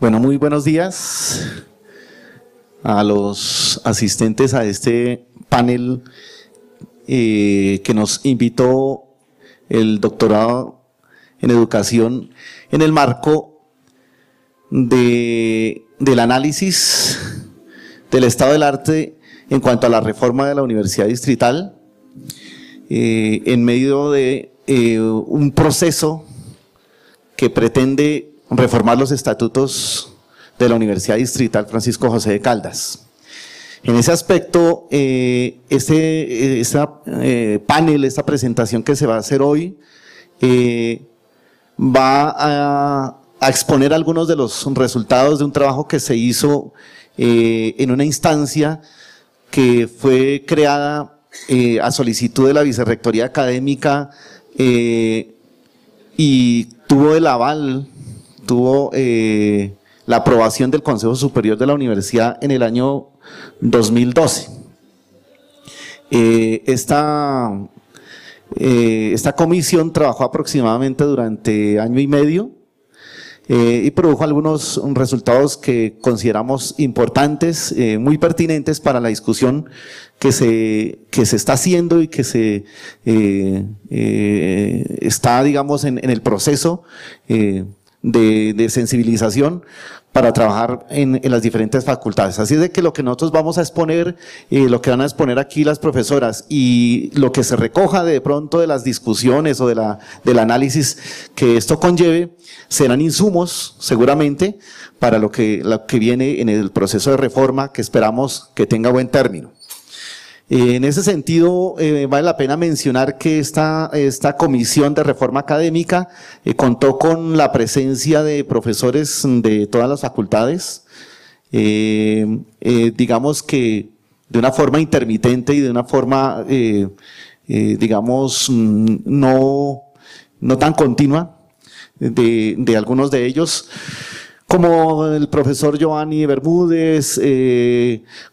Bueno, muy buenos días a los asistentes a este panel que nos invitó el doctorado en educación en el marco del análisis del estado del arte en cuanto a la reforma de la Universidad Distrital, en medio de un proceso que pretende reformar los estatutos de la Universidad Distrital Francisco José de Caldas. En ese aspecto, panel, esta presentación que se va a hacer hoy, va a exponer algunos de los resultados de un trabajo que se hizo en una instancia que fue creada a solicitud de la Vicerrectoría Académica y tuvo el aval, tuvo la aprobación del Consejo Superior de la Universidad en el año 2012. Esta comisión trabajó aproximadamente durante año y medio y produjo algunos resultados que consideramos importantes, muy pertinentes para la discusión que se está haciendo y que se está, digamos, en el proceso de sensibilización para trabajar en las diferentes facultades. Así es de que lo que nosotros vamos a exponer, lo que van a exponer aquí las profesoras y lo que se recoja de pronto de las discusiones o del análisis que esto conlleve, serán insumos seguramente para lo que viene en el proceso de reforma que esperamos que tenga buen término. En ese sentido, vale la pena mencionar que esta comisión de reforma académica contó con la presencia de profesores de todas las facultades, digamos que de una forma intermitente y de una forma, digamos, no tan continua de algunos de ellos, como el profesor Giovanni Bermúdez,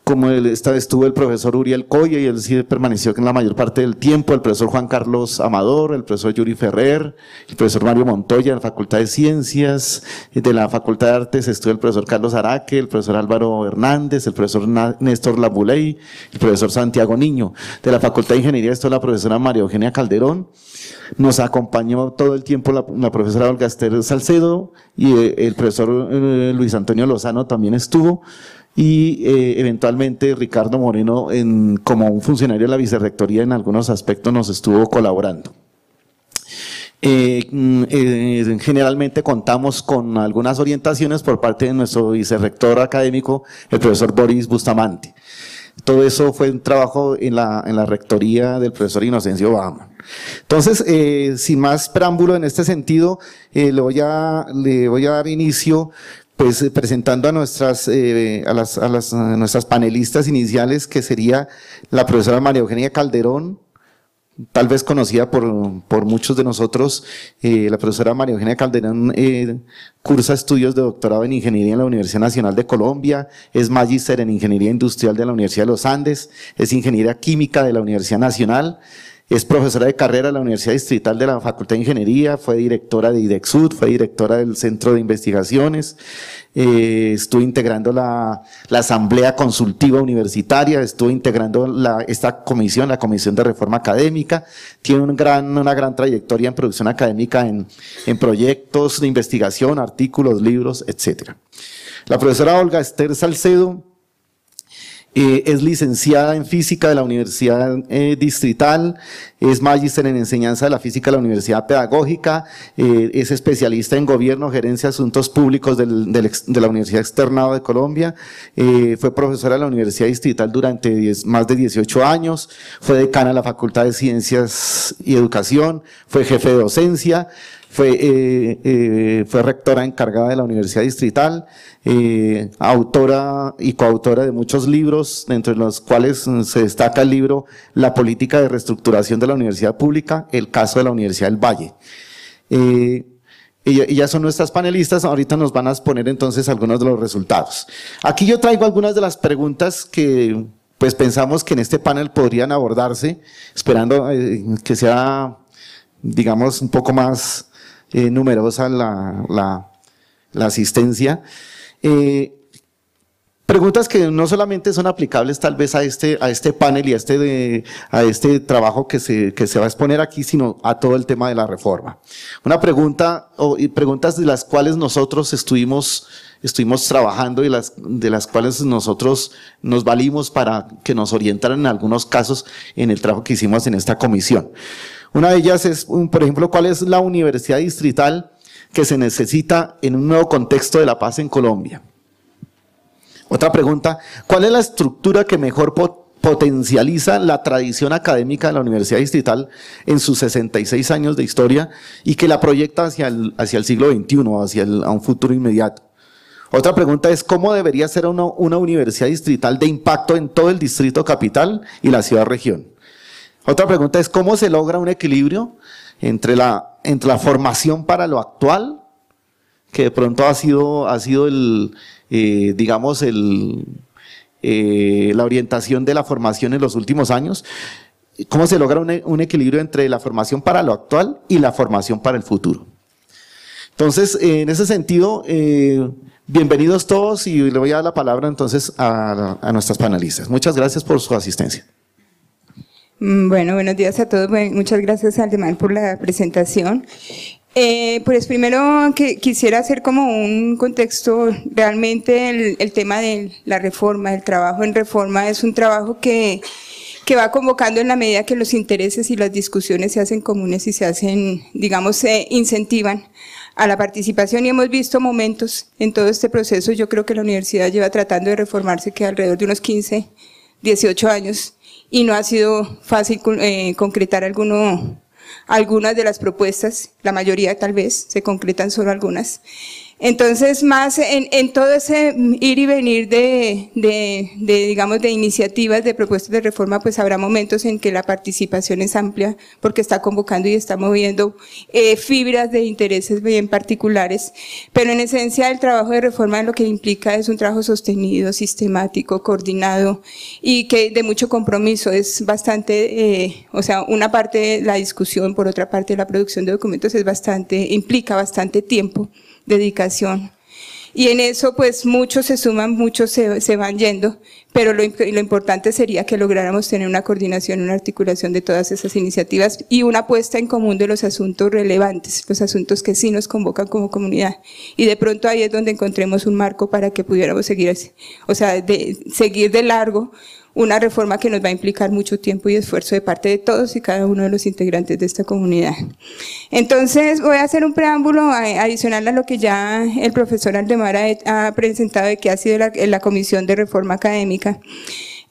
como estuvo el profesor Uriel Coya, y él sí permaneció en la mayor parte del tiempo, el profesor Juan Carlos Amador, el profesor Yuri Ferrer, el profesor Mario Montoya de la Facultad de Ciencias, de la Facultad de Artes estuvo el profesor Carlos Araque, el profesor Álvaro Hernández, el profesor Néstor Labuley, el profesor Santiago Niño. De la Facultad de Ingeniería estuvo la profesora María Eugenia Calderón. Nos acompañó todo el tiempo la profesora Olga Esther Salcedo y el profesor Luis Antonio Lozano también estuvo, y eventualmente Ricardo Moreno, como un funcionario de la Vicerrectoría, en algunos aspectos nos estuvo colaborando. Generalmente contamos con algunas orientaciones por parte de nuestro vicerrector académico, el profesor Boris Bustamante. Todo eso fue un trabajo en la rectoría del profesor Inocencio Baumann. Entonces, sin más preámbulo en este sentido, le voy a dar inicio, pues, presentando a nuestras panelistas iniciales, que sería la profesora María Eugenia Calderón, tal vez conocida por muchos de nosotros. La profesora María Eugenia Calderón cursa estudios de doctorado en Ingeniería en la Universidad Nacional de Colombia, es magíster en Ingeniería Industrial de la Universidad de los Andes, es ingeniera química de la Universidad Nacional, es profesora de carrera de la Universidad Distrital de la Facultad de Ingeniería, fue directora de IDEXUD, fue directora del Centro de Investigaciones, estuvo integrando la Asamblea Consultiva Universitaria, estuvo integrando esta comisión, la Comisión de Reforma Académica, tiene una gran trayectoria en producción académica en proyectos de investigación, artículos, libros, etc. La profesora Olga Esther Salcedo es licenciada en Física de la Universidad Distrital, es magíster en Enseñanza de la Física de la Universidad Pedagógica, es especialista en Gobierno, Gerencia de Asuntos Públicos de la Universidad Externado de Colombia, fue profesora de la Universidad Distrital durante más de 18 años, fue decana de la Facultad de Ciencias y Educación, fue jefe de docencia, fue rectora encargada de la Universidad Distrital, autora y coautora de muchos libros, entre los cuales se destaca el libro La política de reestructuración de la universidad pública, el caso de la Universidad del Valle. Ellas son nuestras panelistas, ahorita nos van a exponer entonces algunos de los resultados. Aquí yo traigo algunas de las preguntas que pues pensamos que en este panel podrían abordarse, esperando que sea, digamos, un poco más numerosa la asistencia. Preguntas que no solamente son aplicables tal vez a este panel y a este trabajo que se va a exponer aquí, sino a todo el tema de la reforma. Una pregunta, y preguntas de las cuales nosotros estuvimos trabajando y de las cuales nosotros nos valimos para que nos orientaran en algunos casos en el trabajo que hicimos en esta comisión. Una de ellas es, por ejemplo, ¿cuál es la universidad distrital que se necesita en un nuevo contexto de la paz en Colombia? Otra pregunta, ¿cuál es la estructura que mejor potencializa la tradición académica de la Universidad Distrital en sus 66 años de historia y que la proyecta hacia el siglo XXI, a un futuro inmediato? Otra pregunta es, ¿cómo debería ser una universidad distrital de impacto en todo el distrito capital y la ciudad-región? Otra pregunta es, ¿cómo se logra un equilibrio entre la formación para lo actual, que de pronto ha sido la orientación de la formación en los últimos años? ¿Cómo se logra un equilibrio entre la formación para lo actual y la formación para el futuro? Entonces, en ese sentido, bienvenidos todos y le voy a dar la palabra entonces a nuestras panelistas. Muchas gracias por su asistencia. Bueno, buenos días a todos. Muchas gracias, Aldemar, por la presentación. Pues primero que quisiera hacer como un contexto, realmente el tema de la reforma, el trabajo en reforma es un trabajo que va convocando en la medida que los intereses y las discusiones se hacen comunes y se hacen, digamos, se incentivan a la participación, y hemos visto momentos en todo este proceso. Yo creo que la universidad lleva tratando de reformarse que alrededor de unos 15, 18 años, y no ha sido fácil concretar algunas de las propuestas, la mayoría tal vez, se concretan solo algunas. Entonces, más en todo ese ir y venir digamos, de iniciativas, de propuestas de reforma, pues habrá momentos en que la participación es amplia, porque está convocando y está moviendo fibras de intereses bien particulares, pero en esencia el trabajo de reforma lo que implica es un trabajo sostenido, sistemático, coordinado, y que de mucho compromiso. Es bastante, o sea, una parte de la discusión, por otra parte la producción de documentos implica bastante tiempo, dedicación, y en eso pues muchos se suman, muchos se van yendo, pero lo importante sería que lográramos tener una coordinación, una articulación de todas esas iniciativas y una puesta en común de los asuntos relevantes, los asuntos que sí nos convocan como comunidad, y de pronto ahí es donde encontremos un marco para que pudiéramos seguir, o sea, seguir de largo una reforma que nos va a implicar mucho tiempo y esfuerzo de parte de todos y cada uno de los integrantes de esta comunidad. Entonces, voy a hacer un preámbulo adicional a lo que ya el profesor Aldemar ha presentado de que ha sido la Comisión de Reforma Académica.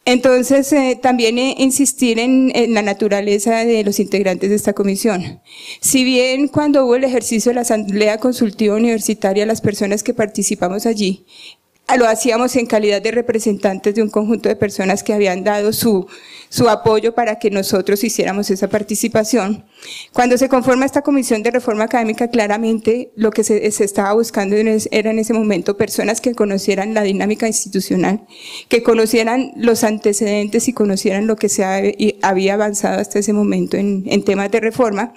Entonces, también insistir en la naturaleza de los integrantes de esta comisión. Si bien cuando hubo el ejercicio de la Asamblea Consultiva Universitaria, las personas que participamos allí, lo hacíamos en calidad de representantes de un conjunto de personas que habían dado su apoyo para que nosotros hiciéramos esa participación. Cuando se conforma esta Comisión de Reforma Académica, claramente lo que se estaba buscando era en ese momento personas que conocieran la dinámica institucional, que conocieran los antecedentes y conocieran lo que se había avanzado hasta ese momento en temas de reforma,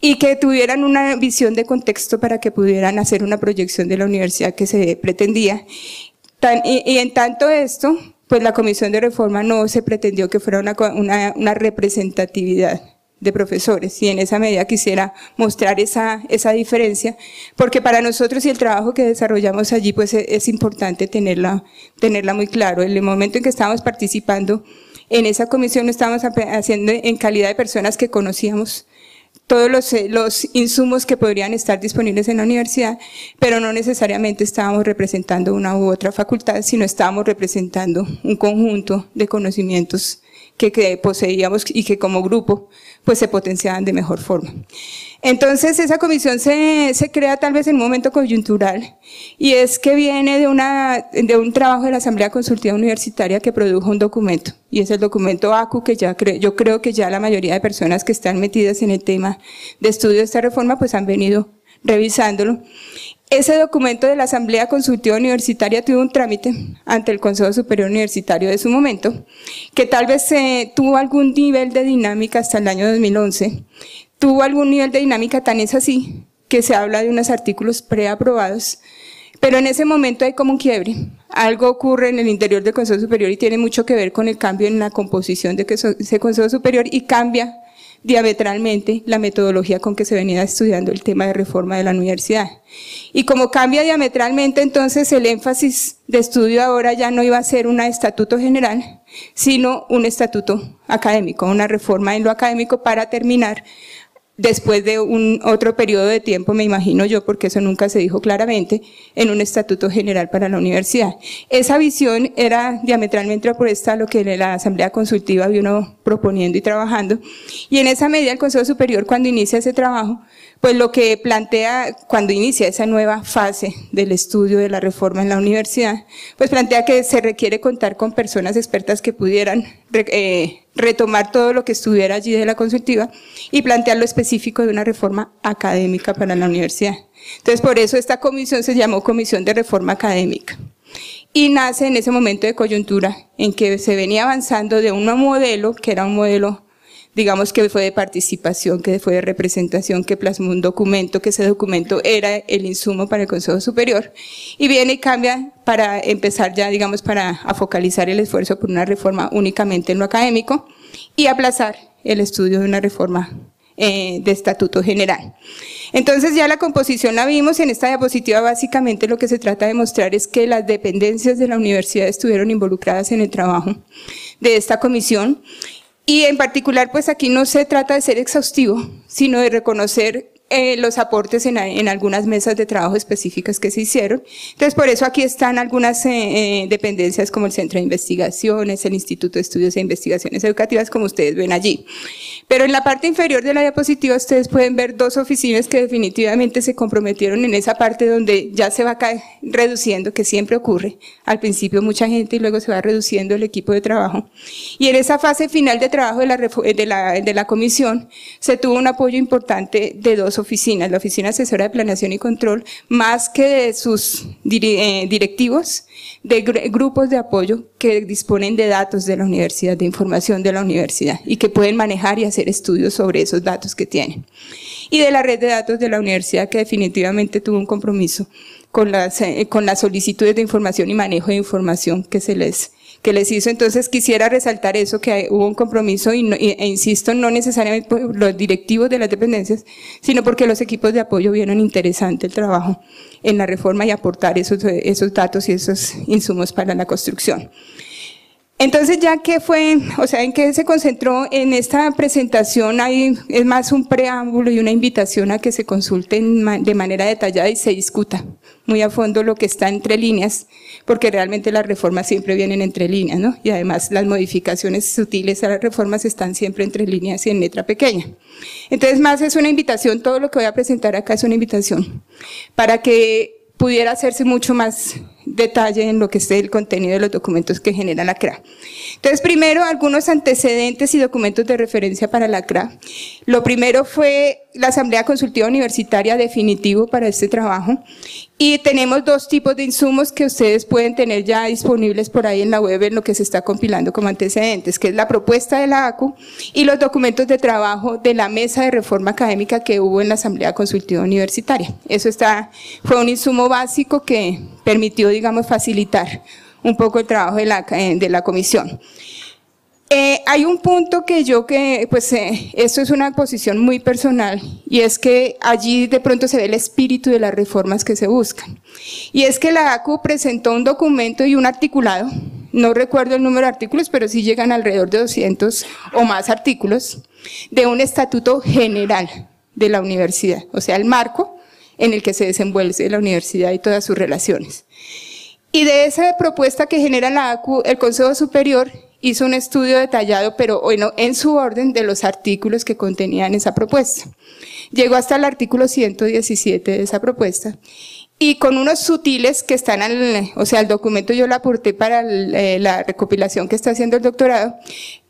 y que tuvieran una visión de contexto para que pudieran hacer una proyección de la universidad que se pretendía. Y en tanto esto, pues la Comisión de Reforma no se pretendió que fuera una representatividad de profesores, y en esa medida quisiera mostrar esa diferencia, porque para nosotros y el trabajo que desarrollamos allí, pues es importante tenerla muy claro. En el momento en que estábamos participando en esa comisión, lo estábamos haciendo en calidad de personas que conocíamos todos los insumos que podrían estar disponibles en la universidad, pero no necesariamente estábamos representando una u otra facultad, sino estábamos representando un conjunto de conocimientos que poseíamos y que como grupo pues se potenciaban de mejor forma. Entonces esa comisión se crea tal vez en un momento coyuntural, y es que viene de un trabajo de la Asamblea Consultiva Universitaria que produjo un documento, y es el documento ACU, que yo creo que ya la mayoría de personas que están metidas en el tema de estudio de esta reforma pues han venido revisándolo. Ese documento de la Asamblea Consultiva Universitaria tuvo un trámite ante el Consejo Superior Universitario de su momento, que tal vez tuvo algún nivel de dinámica hasta el año 2011, tuvo algún nivel de dinámica, tan es así que se habla de unos artículos preaprobados, Pero en ese momento hay como un quiebre. Algo ocurre en el interior del Consejo Superior y tiene mucho que ver con el cambio en la composición de ese Consejo Superior y cambia diametralmente la metodología con que se venía estudiando el tema de reforma de la universidad. Y como cambia diametralmente, entonces el énfasis de estudio ahora ya no iba a ser un estatuto general, sino un estatuto académico, una reforma en lo académico para terminar después de otro periodo de tiempo, me imagino yo, porque eso nunca se dijo claramente, en un estatuto general para la universidad. Esa visión era diametralmente opuesta a lo que la Asamblea Consultiva vino proponiendo y trabajando, y en esa medida el Consejo Superior, cuando inicia ese trabajo, pues lo que plantea, cuando inicia esa nueva fase del estudio de la reforma en la universidad, pues plantea que se requiere contar con personas expertas que pudieran retomar todo lo que estuviera allí de la consultiva y plantear lo específico de una reforma académica para la universidad. Entonces, por eso esta comisión se llamó Comisión de Reforma Académica. Y nace en ese momento de coyuntura en que se venía avanzando de un modelo, que era un modelo, digamos, que fue de participación, que fue de representación, que plasmó un documento, que ese documento era el insumo para el Consejo Superior, y viene y cambia para empezar ya, digamos, para focalizar el esfuerzo por una reforma únicamente en lo académico y aplazar el estudio de una reforma de estatuto general. Entonces ya la composición la vimos, y en esta diapositiva básicamente lo que se trata de mostrar es que las dependencias de la universidad estuvieron involucradas en el trabajo de esta comisión. Y en particular, pues aquí no se trata de ser exhaustivo, sino de reconocer los aportes en algunas mesas de trabajo específicas que se hicieron. Entonces, por eso aquí están algunas dependencias como el Centro de Investigaciones, el Instituto de Estudios e Investigaciones Educativas, como ustedes ven allí. Pero en la parte inferior de la diapositiva ustedes pueden ver dos oficinas que definitivamente se comprometieron en esa parte donde ya se va reduciendo, que siempre ocurre. Al principio mucha gente y luego se va reduciendo el equipo de trabajo. Y en esa fase final de trabajo de la comisión se tuvo un apoyo importante de dos oficinas, la Oficina Asesora de Planeación y Control, más que de sus directivos, de grupos de apoyo que disponen de datos de la universidad, de información de la universidad, y que pueden manejar y hacer estudios sobre esos datos que tienen. Y de la red de datos de la universidad, que definitivamente tuvo un compromiso con las solicitudes de información y manejo de información que les hizo. Entonces quisiera resaltar eso, que hubo un compromiso e insisto, no necesariamente por los directivos de las dependencias, sino porque los equipos de apoyo vieron interesante el trabajo en la reforma y aportar esos datos y esos insumos para la construcción. Entonces, ya que fue, o sea, en qué se concentró en esta presentación, es más un preámbulo y una invitación a que se consulten de manera detallada y se discuta muy a fondo lo que está entre líneas, porque realmente las reformas siempre vienen entre líneas, ¿no? Y además las modificaciones sutiles a las reformas están siempre entre líneas y en letra pequeña. Entonces, más es una invitación, todo lo que voy a presentar acá es una invitación, para que pudiera hacerse mucho más detalle en lo que es el contenido de los documentos que genera la CRA. Entonces, primero, algunos antecedentes y documentos de referencia para la CRA. Lo primero fue la Asamblea Consultiva Universitaria definitivo para este trabajo, y tenemos dos tipos de insumos que ustedes pueden tener ya disponibles por ahí en la web en lo que se está compilando como antecedentes, que es la propuesta de la ACU y los documentos de trabajo de la mesa de reforma académica que hubo en la Asamblea Consultiva Universitaria. Eso fue un insumo básico que permitió, digamos, facilitar un poco el trabajo de la comisión. Hay un punto esto es una posición muy personal, y es que allí de pronto se ve el espíritu de las reformas que se buscan. Y es que la ACU presentó un documento y un articulado, no recuerdo el número de artículos, pero sí llegan alrededor de 200 o más artículos, de un estatuto general de la universidad, o sea, el marco en el que se desenvuelve la universidad y todas sus relaciones. Y de esa propuesta que genera la ACU, el Consejo Superior hizo un estudio detallado, pero bueno, en su orden, de los artículos que contenían esa propuesta. Llegó hasta el artículo 117 de esa propuesta, y con unos sutiles que están, o sea, el documento yo lo aporté para la recopilación que está haciendo el doctorado,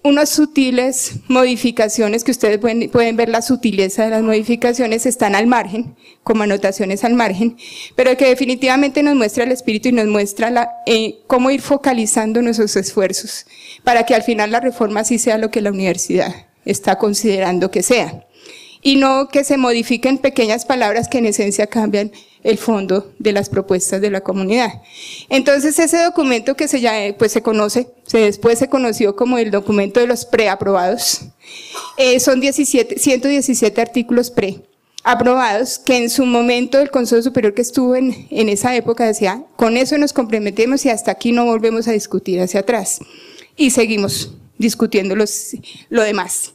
unas sutiles modificaciones que ustedes pueden ver la sutileza de las modificaciones, están al margen, como anotaciones al margen, pero que definitivamente nos muestra el espíritu y nos muestra cómo ir focalizando nuestros esfuerzos para que al final la reforma sí sea lo que la universidad está considerando que sea, y no que se modifiquen pequeñas palabras que en esencia cambian el fondo de las propuestas de la comunidad. Entonces ese documento que después se conoció como el documento de los preaprobados, son 117 artículos preaprobados que en su momento el Consejo Superior que estuvo en esa época decía, con eso nos comprometemos y hasta aquí no volvemos a discutir hacia atrás. Y seguimos discutiendo lo demás.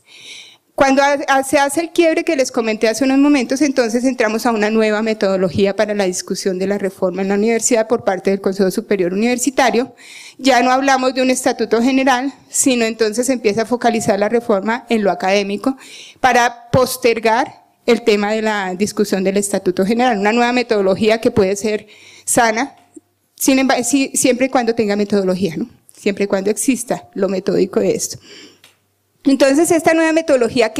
Cuando se hace el quiebre que les comenté hace unos momentos, entonces entramos a una nueva metodología para la discusión de la reforma en la universidad por parte del Consejo Superior Universitario. Ya no hablamos de un estatuto general, sino entonces empieza a focalizar la reforma en lo académico para postergar el tema de la discusión del estatuto general. Una nueva metodología que puede ser sana, sin embargo, siempre y cuando tenga metodología, ¿no? Siempre y cuando exista lo metódico de esto. Entonces, esta nueva metodología,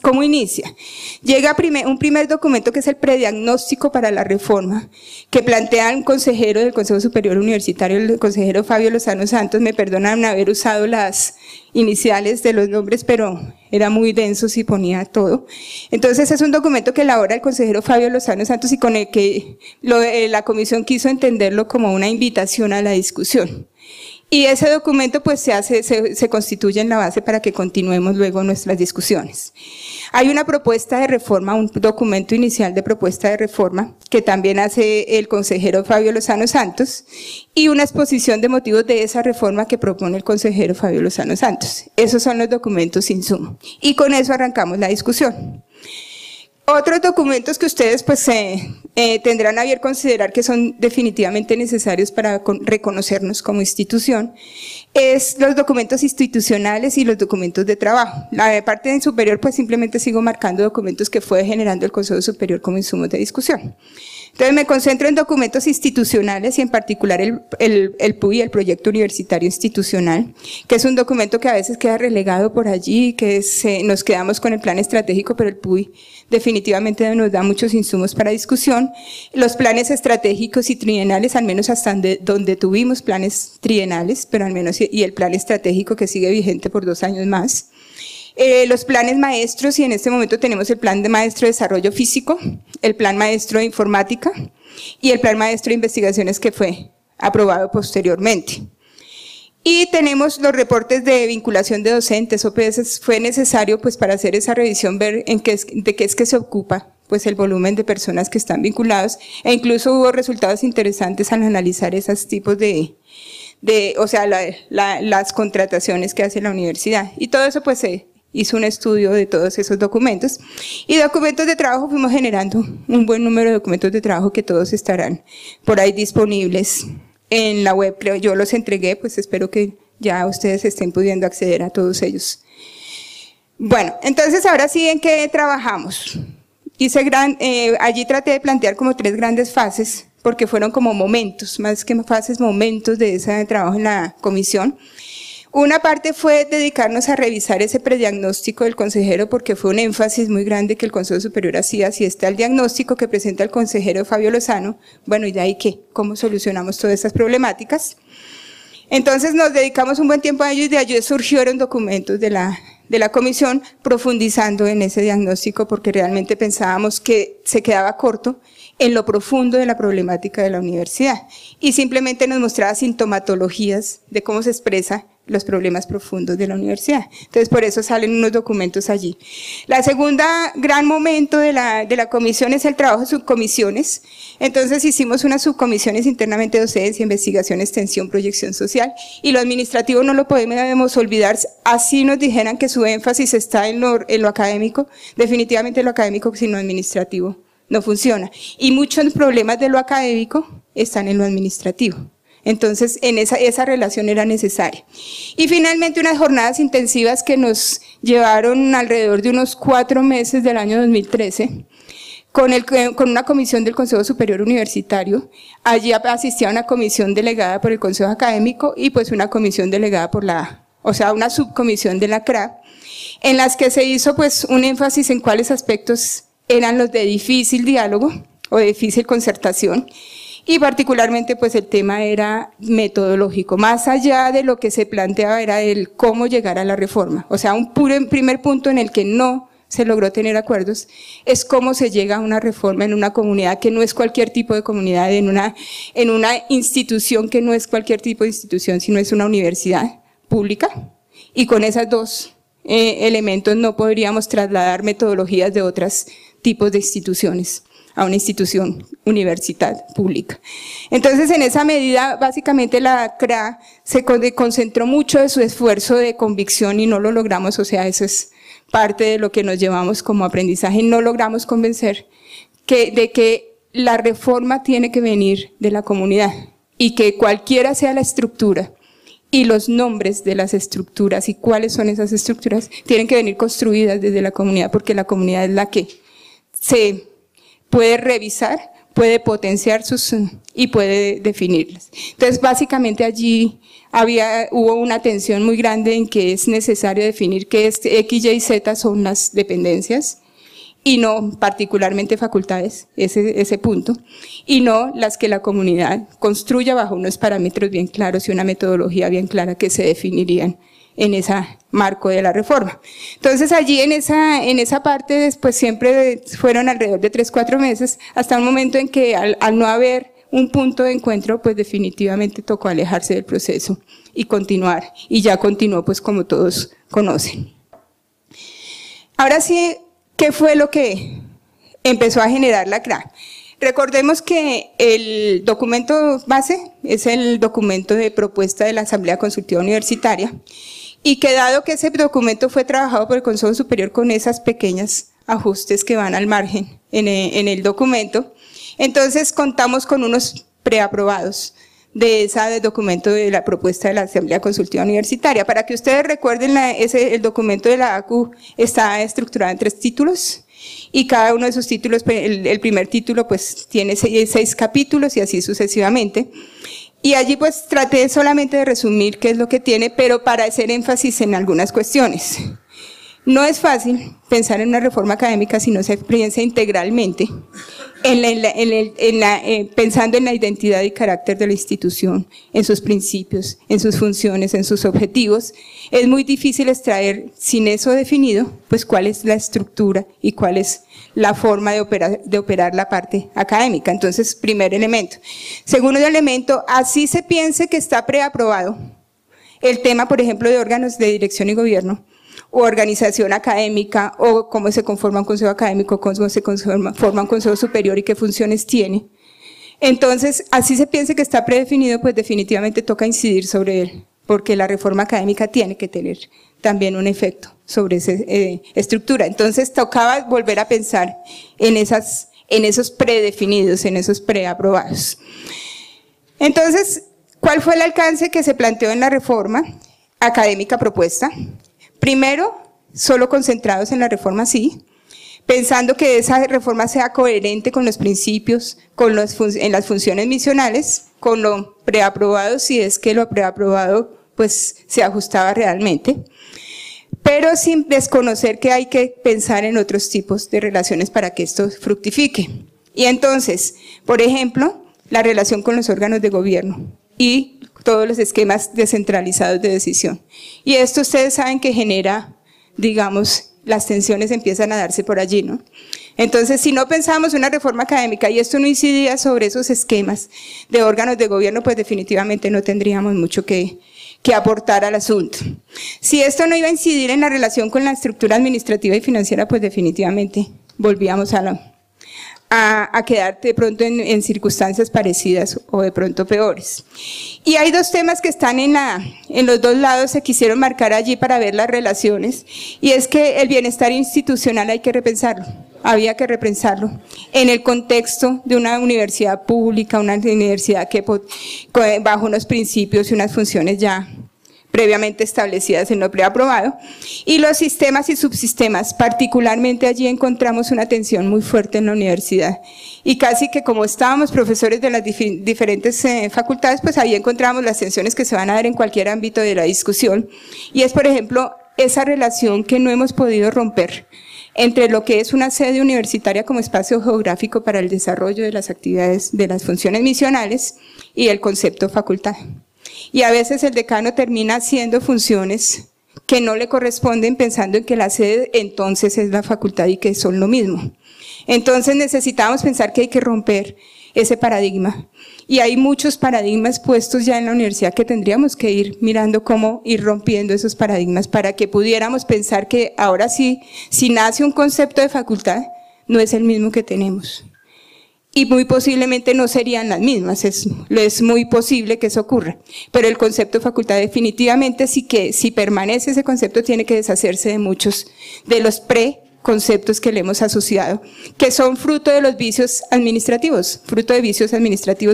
¿cómo inicia? Llega un primer documento que es el prediagnóstico para la reforma, que plantea un consejero del Consejo Superior Universitario, el consejero Fabio Lozano Santos. Me perdonan haber usado las iniciales de los nombres, pero era muy denso si ponía todo. Entonces, es un documento que elabora el consejero Fabio Lozano Santos y con el que la comisión quiso entenderlo como una invitación a la discusión. Y ese documento pues se constituye en la base para que continuemos luego nuestras discusiones. Hay una propuesta de reforma, un documento inicial de propuesta de reforma que también hace el consejero Fabio Lozano Santos y una exposición de motivos de esa reforma que propone el consejero Fabio Lozano Santos. Esos son los documentos insumo. Y con eso arrancamos la discusión. Otros documentos que ustedes pues tendrán a bien considerar que son definitivamente necesarios para reconocernos como institución es los documentos institucionales y los documentos de trabajo. La parte de superior pues simplemente sigo marcando documentos que fue generando el Consejo Superior como insumos de discusión. Entonces me concentro en documentos institucionales y en particular el PUI, el Proyecto Universitario Institucional, que es un documento que a veces queda relegado por allí, que nos quedamos con el plan estratégico, pero el PUI definitivamente nos da muchos insumos para discusión. Los planes estratégicos y trienales, al menos hasta donde tuvimos planes trienales, pero al menos y el plan estratégico que sigue vigente por 2 años más. Los planes maestros, y en este momento tenemos el plan de maestro de desarrollo físico, el plan maestro de informática y el plan maestro de investigaciones que fue aprobado posteriormente. Y tenemos los reportes de vinculación de docentes, OPS. Fue necesario pues para hacer esa revisión ver de qué es que se ocupa pues el volumen de personas que están vinculados, e incluso hubo resultados interesantes al analizar esos tipos las contrataciones que hace la universidad. Y todo eso pues se hizo un estudio de todos esos documentos. Y documentos de trabajo, fuimos generando un buen número de documentos de trabajo que todos estarán por ahí disponibles en la web. Creo yo los entregué, pues espero que ya ustedes estén pudiendo acceder a todos ellos. Bueno, entonces ahora sí, ¿en qué trabajamos? Allí traté de plantear como 3 grandes fases, porque fueron como momentos, más que fases, momentos de ese trabajo en la comisión. Una parte fue dedicarnos a revisar ese prediagnóstico del consejero, porque fue un énfasis muy grande que el Consejo Superior hacía. Si está el diagnóstico que presenta el consejero Fabio Lozano, bueno, ¿y de ahí qué? ¿Cómo solucionamos todas estas problemáticas? Entonces nos dedicamos un buen tiempo a ello y de allí surgieron documentos de la comisión profundizando en ese diagnóstico, porque realmente pensábamos que se quedaba corto en lo profundo de la problemática de la universidad y simplemente nos mostraba sintomatologías de cómo se expresa los problemas profundos de la universidad. Entonces, por eso salen unos documentos allí. La segunda gran momento de la comisión es el trabajo de subcomisiones. Entonces, hicimos unas subcomisiones internamente: docencia, investigación, extensión, proyección social, y lo administrativo no lo podemos olvidar, así nos dijeran que su énfasis está en lo académico. Definitivamente lo académico sin lo administrativo no funciona. Y muchos problemas de lo académico están en lo administrativo. Entonces, esa relación era necesaria. Y finalmente, unas jornadas intensivas que nos llevaron alrededor de unos 4 meses del año 2013, con una comisión del Consejo Superior Universitario. Allí asistía una comisión delegada por el Consejo Académico y pues una comisión delegada por una subcomisión de la CRA, en las que se hizo pues un énfasis en cuáles aspectos eran los de difícil diálogo o de difícil concertación. Y particularmente pues el tema era metodológico, más allá de lo que se planteaba era el cómo llegar a la reforma. O sea, un primer punto en el que no se logró tener acuerdos, es cómo se llega a una reforma en una comunidad que no es cualquier tipo de comunidad, en una institución que no es cualquier tipo de institución, sino es una universidad pública, y con esos dos elementos no podríamos trasladar metodologías de otros tipos de instituciones a una institución universidad pública. Entonces, en esa medida, básicamente la CRA se concentró mucho de su esfuerzo de convicción y no lo logramos, o sea, eso es parte de lo que nos llevamos como aprendizaje, no logramos convencer de que la reforma tiene que venir de la comunidad y que cualquiera sea la estructura y los nombres de las estructuras y cuáles son esas estructuras tienen que venir construidas desde la comunidad, porque la comunidad es la que se puede revisar, puede potenciar y puede definirlas. Entonces, básicamente allí hubo una tensión muy grande en que es necesario definir que X, Y y Z son las dependencias y no particularmente facultades, ese punto, y no las que la comunidad construya bajo unos parámetros bien claros y una metodología bien clara que se definirían en ese marco de la reforma. Entonces allí en esa parte después siempre fueron alrededor de 3-4 meses, hasta un momento en que al no haber un punto de encuentro, pues definitivamente tocó alejarse del proceso y continuar, y ya continuó pues como todos conocen. Ahora sí, ¿qué fue lo que empezó a generar la CRA? Recordemos que el documento base es el documento de propuesta de la Asamblea Consultiva Universitaria, y que dado que ese documento fue trabajado por el Consejo Superior con esas pequeñas ajustes que van al margen en el documento, entonces contamos con unos preaprobados de ese documento de la propuesta de la Asamblea Consultiva Universitaria. Para que ustedes recuerden, el documento de la ACU está estructurado en 3 títulos, y cada uno de esos títulos, el primer título pues tiene 6 capítulos y así sucesivamente. Y allí pues traté solamente de resumir qué es lo que tiene, pero para hacer énfasis en algunas cuestiones. No es fácil pensar en una reforma académica si no se piensa integralmente, pensando en la identidad y carácter de la institución, en sus principios, en sus funciones, en sus objetivos. Es muy difícil extraer, sin eso definido, pues cuál es la estructura y cuál es la forma de operar la parte académica. Entonces, primer elemento. Segundo elemento, así se piense que está preaprobado el tema, por ejemplo, de órganos de dirección y gobierno, o organización académica, o cómo se conforma un consejo académico, cómo se forma un consejo superior y qué funciones tiene. Entonces, así se piensa que está predefinido, pues definitivamente toca incidir sobre él, porque la reforma académica tiene que tener también un efecto sobre esa estructura. Entonces, tocaba volver a pensar en esos predefinidos, en esos preaprobados. Entonces, ¿cuál fue el alcance que se planteó en la reforma académica propuesta? Primero, solo concentrados en la reforma sí, pensando que esa reforma sea coherente con los principios, en las funciones misionales, con lo preaprobado, si es que lo preaprobado pues se ajustaba realmente, pero sin desconocer que hay que pensar en otros tipos de relaciones para que esto fructifique. Y entonces, por ejemplo, la relación con los órganos de gobierno y todos los esquemas descentralizados de decisión. Y esto ustedes saben que genera, digamos, las tensiones empiezan a darse por allí, ¿no? Entonces, si no pensamos una reforma académica y esto no incidía sobre esos esquemas de órganos de gobierno, pues definitivamente no tendríamos mucho que aportar al asunto. Si esto no iba a incidir en la relación con la estructura administrativa y financiera, pues definitivamente volvíamos a quedar de pronto en circunstancias parecidas o de pronto peores. Y hay 2 temas que están en los 2 lados, se quisieron marcar allí para ver las relaciones, y es que el bienestar institucional hay que repensarlo, había que repensarlo en el contexto de una universidad pública, una universidad que bajo unos principios y unas funciones ya previamente establecidas en lo preaprobado, y los sistemas y subsistemas, particularmente allí encontramos una tensión muy fuerte en la universidad, y casi que como estábamos profesores de las diferentes facultades, pues ahí encontramos las tensiones que se van a dar en cualquier ámbito de la discusión, y es por ejemplo esa relación que no hemos podido romper entre lo que es una sede universitaria como espacio geográfico para el desarrollo de las actividades de las funciones misionales y el concepto facultad. Y a veces el decano termina haciendo funciones que no le corresponden, pensando en que la sede entonces es la facultad y que son lo mismo. Entonces necesitamos pensar que hay que romper ese paradigma. Y hay muchos paradigmas puestos ya en la universidad que tendríamos que ir mirando cómo ir rompiendo esos paradigmas para que pudiéramos pensar que ahora sí, si nace un concepto de facultad, no es el mismo que tenemos. Y muy posiblemente no serían las mismas, es muy posible que eso ocurra. Pero el concepto de facultad definitivamente sí que, si permanece ese concepto, tiene que deshacerse de muchos de los preconceptos que le hemos asociado, que son fruto de los vicios administrativos,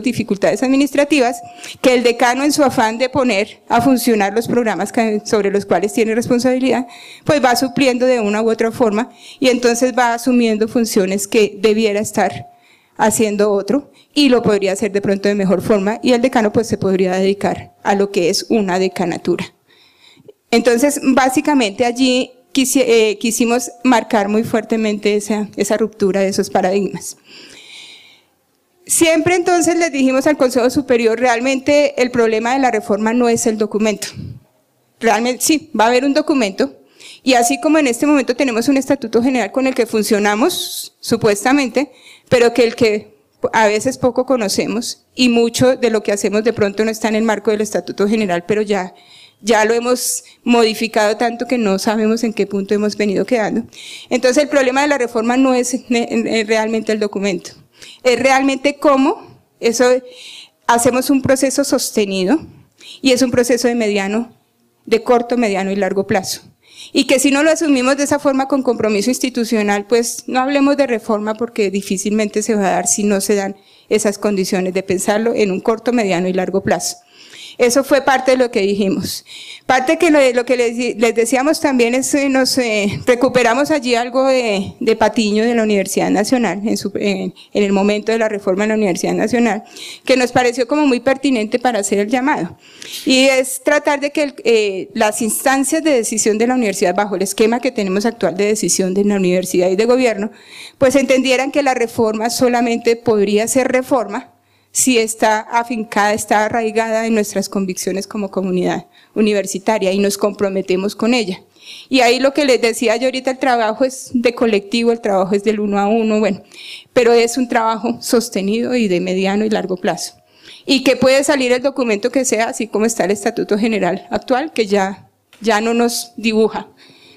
dificultades administrativas, que el decano, en su afán de poner a funcionar los programas sobre los cuales tiene responsabilidad, pues va supliendo de una u otra forma y entonces va asumiendo funciones que debiera estar haciendo otro y lo podría hacer de pronto de mejor forma y el decano pues se podría dedicar a lo que es una decanatura. Entonces básicamente allí quisimos marcar muy fuertemente esa ruptura de esos paradigmas. Siempre entonces les dijimos al Consejo Superior, realmente el problema de la reforma no es el documento. Realmente sí, va a haber un documento y así como en este momento tenemos un estatuto general con el que funcionamos supuestamente, pero que el que a veces poco conocemos y mucho de lo que hacemos de pronto no está en el marco del estatuto general, pero ya lo hemos modificado tanto que no sabemos en qué punto hemos venido quedando. Entonces el problema de la reforma no es realmente el documento, es realmente cómo hacemos un proceso sostenido y es un proceso de corto, mediano y largo plazo. Y que si no lo asumimos de esa forma con compromiso institucional, pues no hablemos de reforma porque difícilmente se va a dar si no se dan esas condiciones de pensarlo en un corto, mediano y largo plazo. Eso fue parte de lo que dijimos. Parte de lo que les decíamos también es recuperamos allí algo de Patiño de la Universidad Nacional, en el momento de la reforma en la Universidad Nacional, que nos pareció como muy pertinente para hacer el llamado. Y es tratar de que las instancias de decisión de la universidad, bajo el esquema que tenemos actual de decisión de la universidad y de gobierno, pues entendieran que la reforma solamente podría ser reforma si está afincada, está arraigada en nuestras convicciones como comunidad universitaria y nos comprometemos con ella. Y ahí lo que les decía yo ahorita, el trabajo es de colectivo, el trabajo es del 1 a 1, bueno, pero es un trabajo sostenido y de mediano y largo plazo. Y que puede salir el documento que sea, así como está el Estatuto General actual, que ya no nos dibuja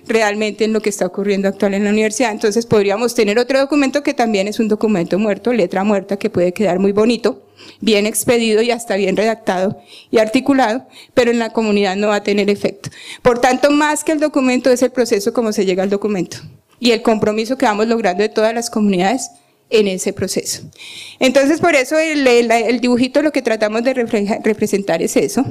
realmente en lo que está ocurriendo actual en la universidad. Entonces podríamos tener otro documento que también es un documento muerto, letra muerta, que puede quedar muy bonito, bien expedido y hasta bien redactado y articulado, pero en la comunidad no va a tener efecto. Por tanto, más que el documento es el proceso como se llega al documento y el compromiso que vamos logrando de todas las comunidades en ese proceso. Entonces, por eso el dibujito lo que tratamos de representar es eso,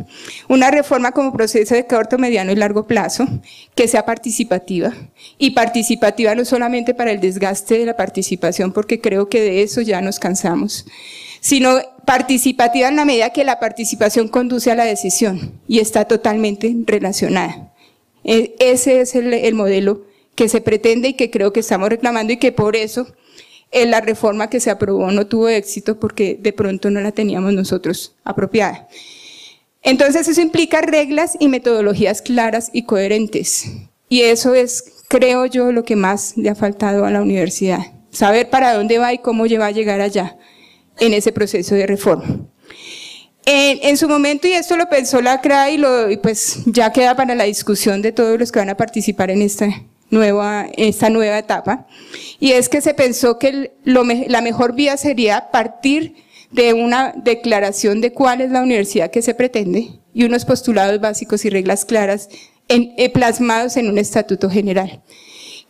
una reforma como proceso de corto, mediano y largo plazo, que sea participativa, y participativa no solamente para el desgaste de la participación, porque creo que de eso ya nos cansamos, sino participativa en la medida que la participación conduce a la decisión, y está totalmente relacionada. Ese es el modelo que se pretende y que creo que estamos reclamando y que por eso la reforma que se aprobó no tuvo éxito porque de pronto no la teníamos nosotros apropiada. Entonces eso implica reglas y metodologías claras y coherentes. Y eso es, creo yo, lo que más le ha faltado a la universidad. Saber para dónde va y cómo va a llegar allá en ese proceso de reforma. En su momento, y esto lo pensó la CRA y pues ya queda para la discusión de todos los que van a participar en esta nueva etapa, y es que se pensó que la mejor vía sería partir de una declaración de cuál es la universidad que se pretende y unos postulados básicos y reglas claras plasmados en un estatuto general.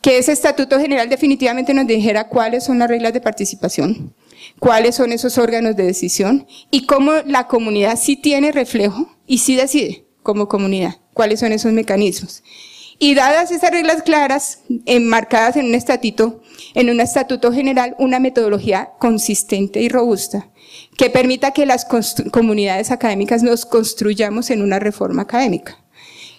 Que ese estatuto general definitivamente nos dijera cuáles son las reglas de participación, cuáles son esos órganos de decisión y cómo la comunidad sí tiene reflejo y sí decide como comunidad, cuáles son esos mecanismos. Y dadas esas reglas claras, enmarcadas en un estatuto general, una metodología consistente y robusta, que permita que las comunidades académicas nos construyamos en una reforma académica.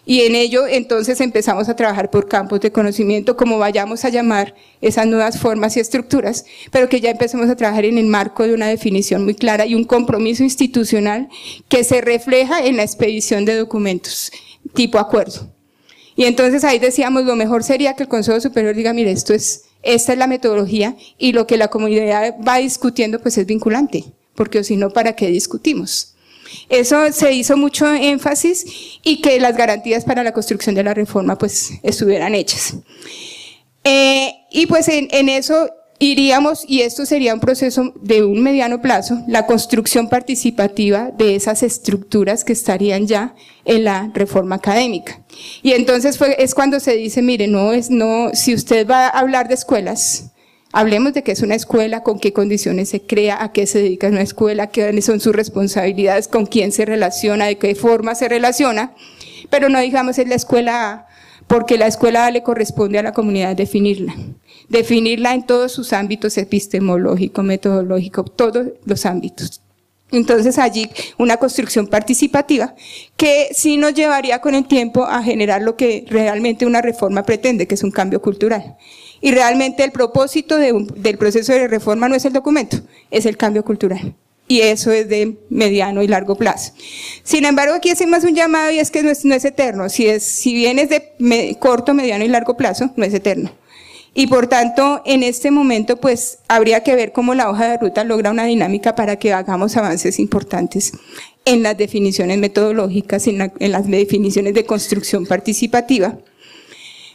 Y en ello, entonces, empezamos a trabajar por campos de conocimiento, como vayamos a llamar esas nuevas formas y estructuras, pero que ya empecemos a trabajar en el marco de una definición muy clara y un compromiso institucional que se refleja en la expedición de documentos tipo acuerdo. Y entonces ahí decíamos, lo mejor sería que el Consejo Superior diga, mire, esta es la metodología, y lo que la comunidad va discutiendo pues es vinculante, porque si no, ¿para qué discutimos? Eso se hizo mucho énfasis, y que las garantías para la construcción de la reforma pues estuvieran hechas. Y pues en eso iríamos, y esto sería un proceso de un mediano plazo, la construcción participativa de esas estructuras que estarían ya en la reforma académica. Y entonces es cuando se dice, mire, si usted va a hablar de escuelas, hablemos de qué es una escuela, con qué condiciones se crea, a qué se dedica una escuela, cuáles son sus responsabilidades, con quién se relaciona, de qué forma se relaciona, pero no digamos es la escuela A, porque la escuela A le corresponde a la comunidad definirla en todos sus ámbitos epistemológico, metodológico, todos los ámbitos. Entonces allí una construcción participativa que sí nos llevaría con el tiempo a generar lo que realmente una reforma pretende, que es un cambio cultural. Y realmente el propósito del proceso de reforma no es el documento, es el cambio cultural. Y eso es de mediano y largo plazo. Sin embargo, aquí hacemos un llamado, y es que no es eterno. Si bien es de corto, mediano y largo plazo, no es eterno. Y por tanto, en este momento, pues, habría que ver cómo la hoja de ruta logra una dinámica para que hagamos avances importantes en las definiciones metodológicas, en las definiciones de construcción participativa,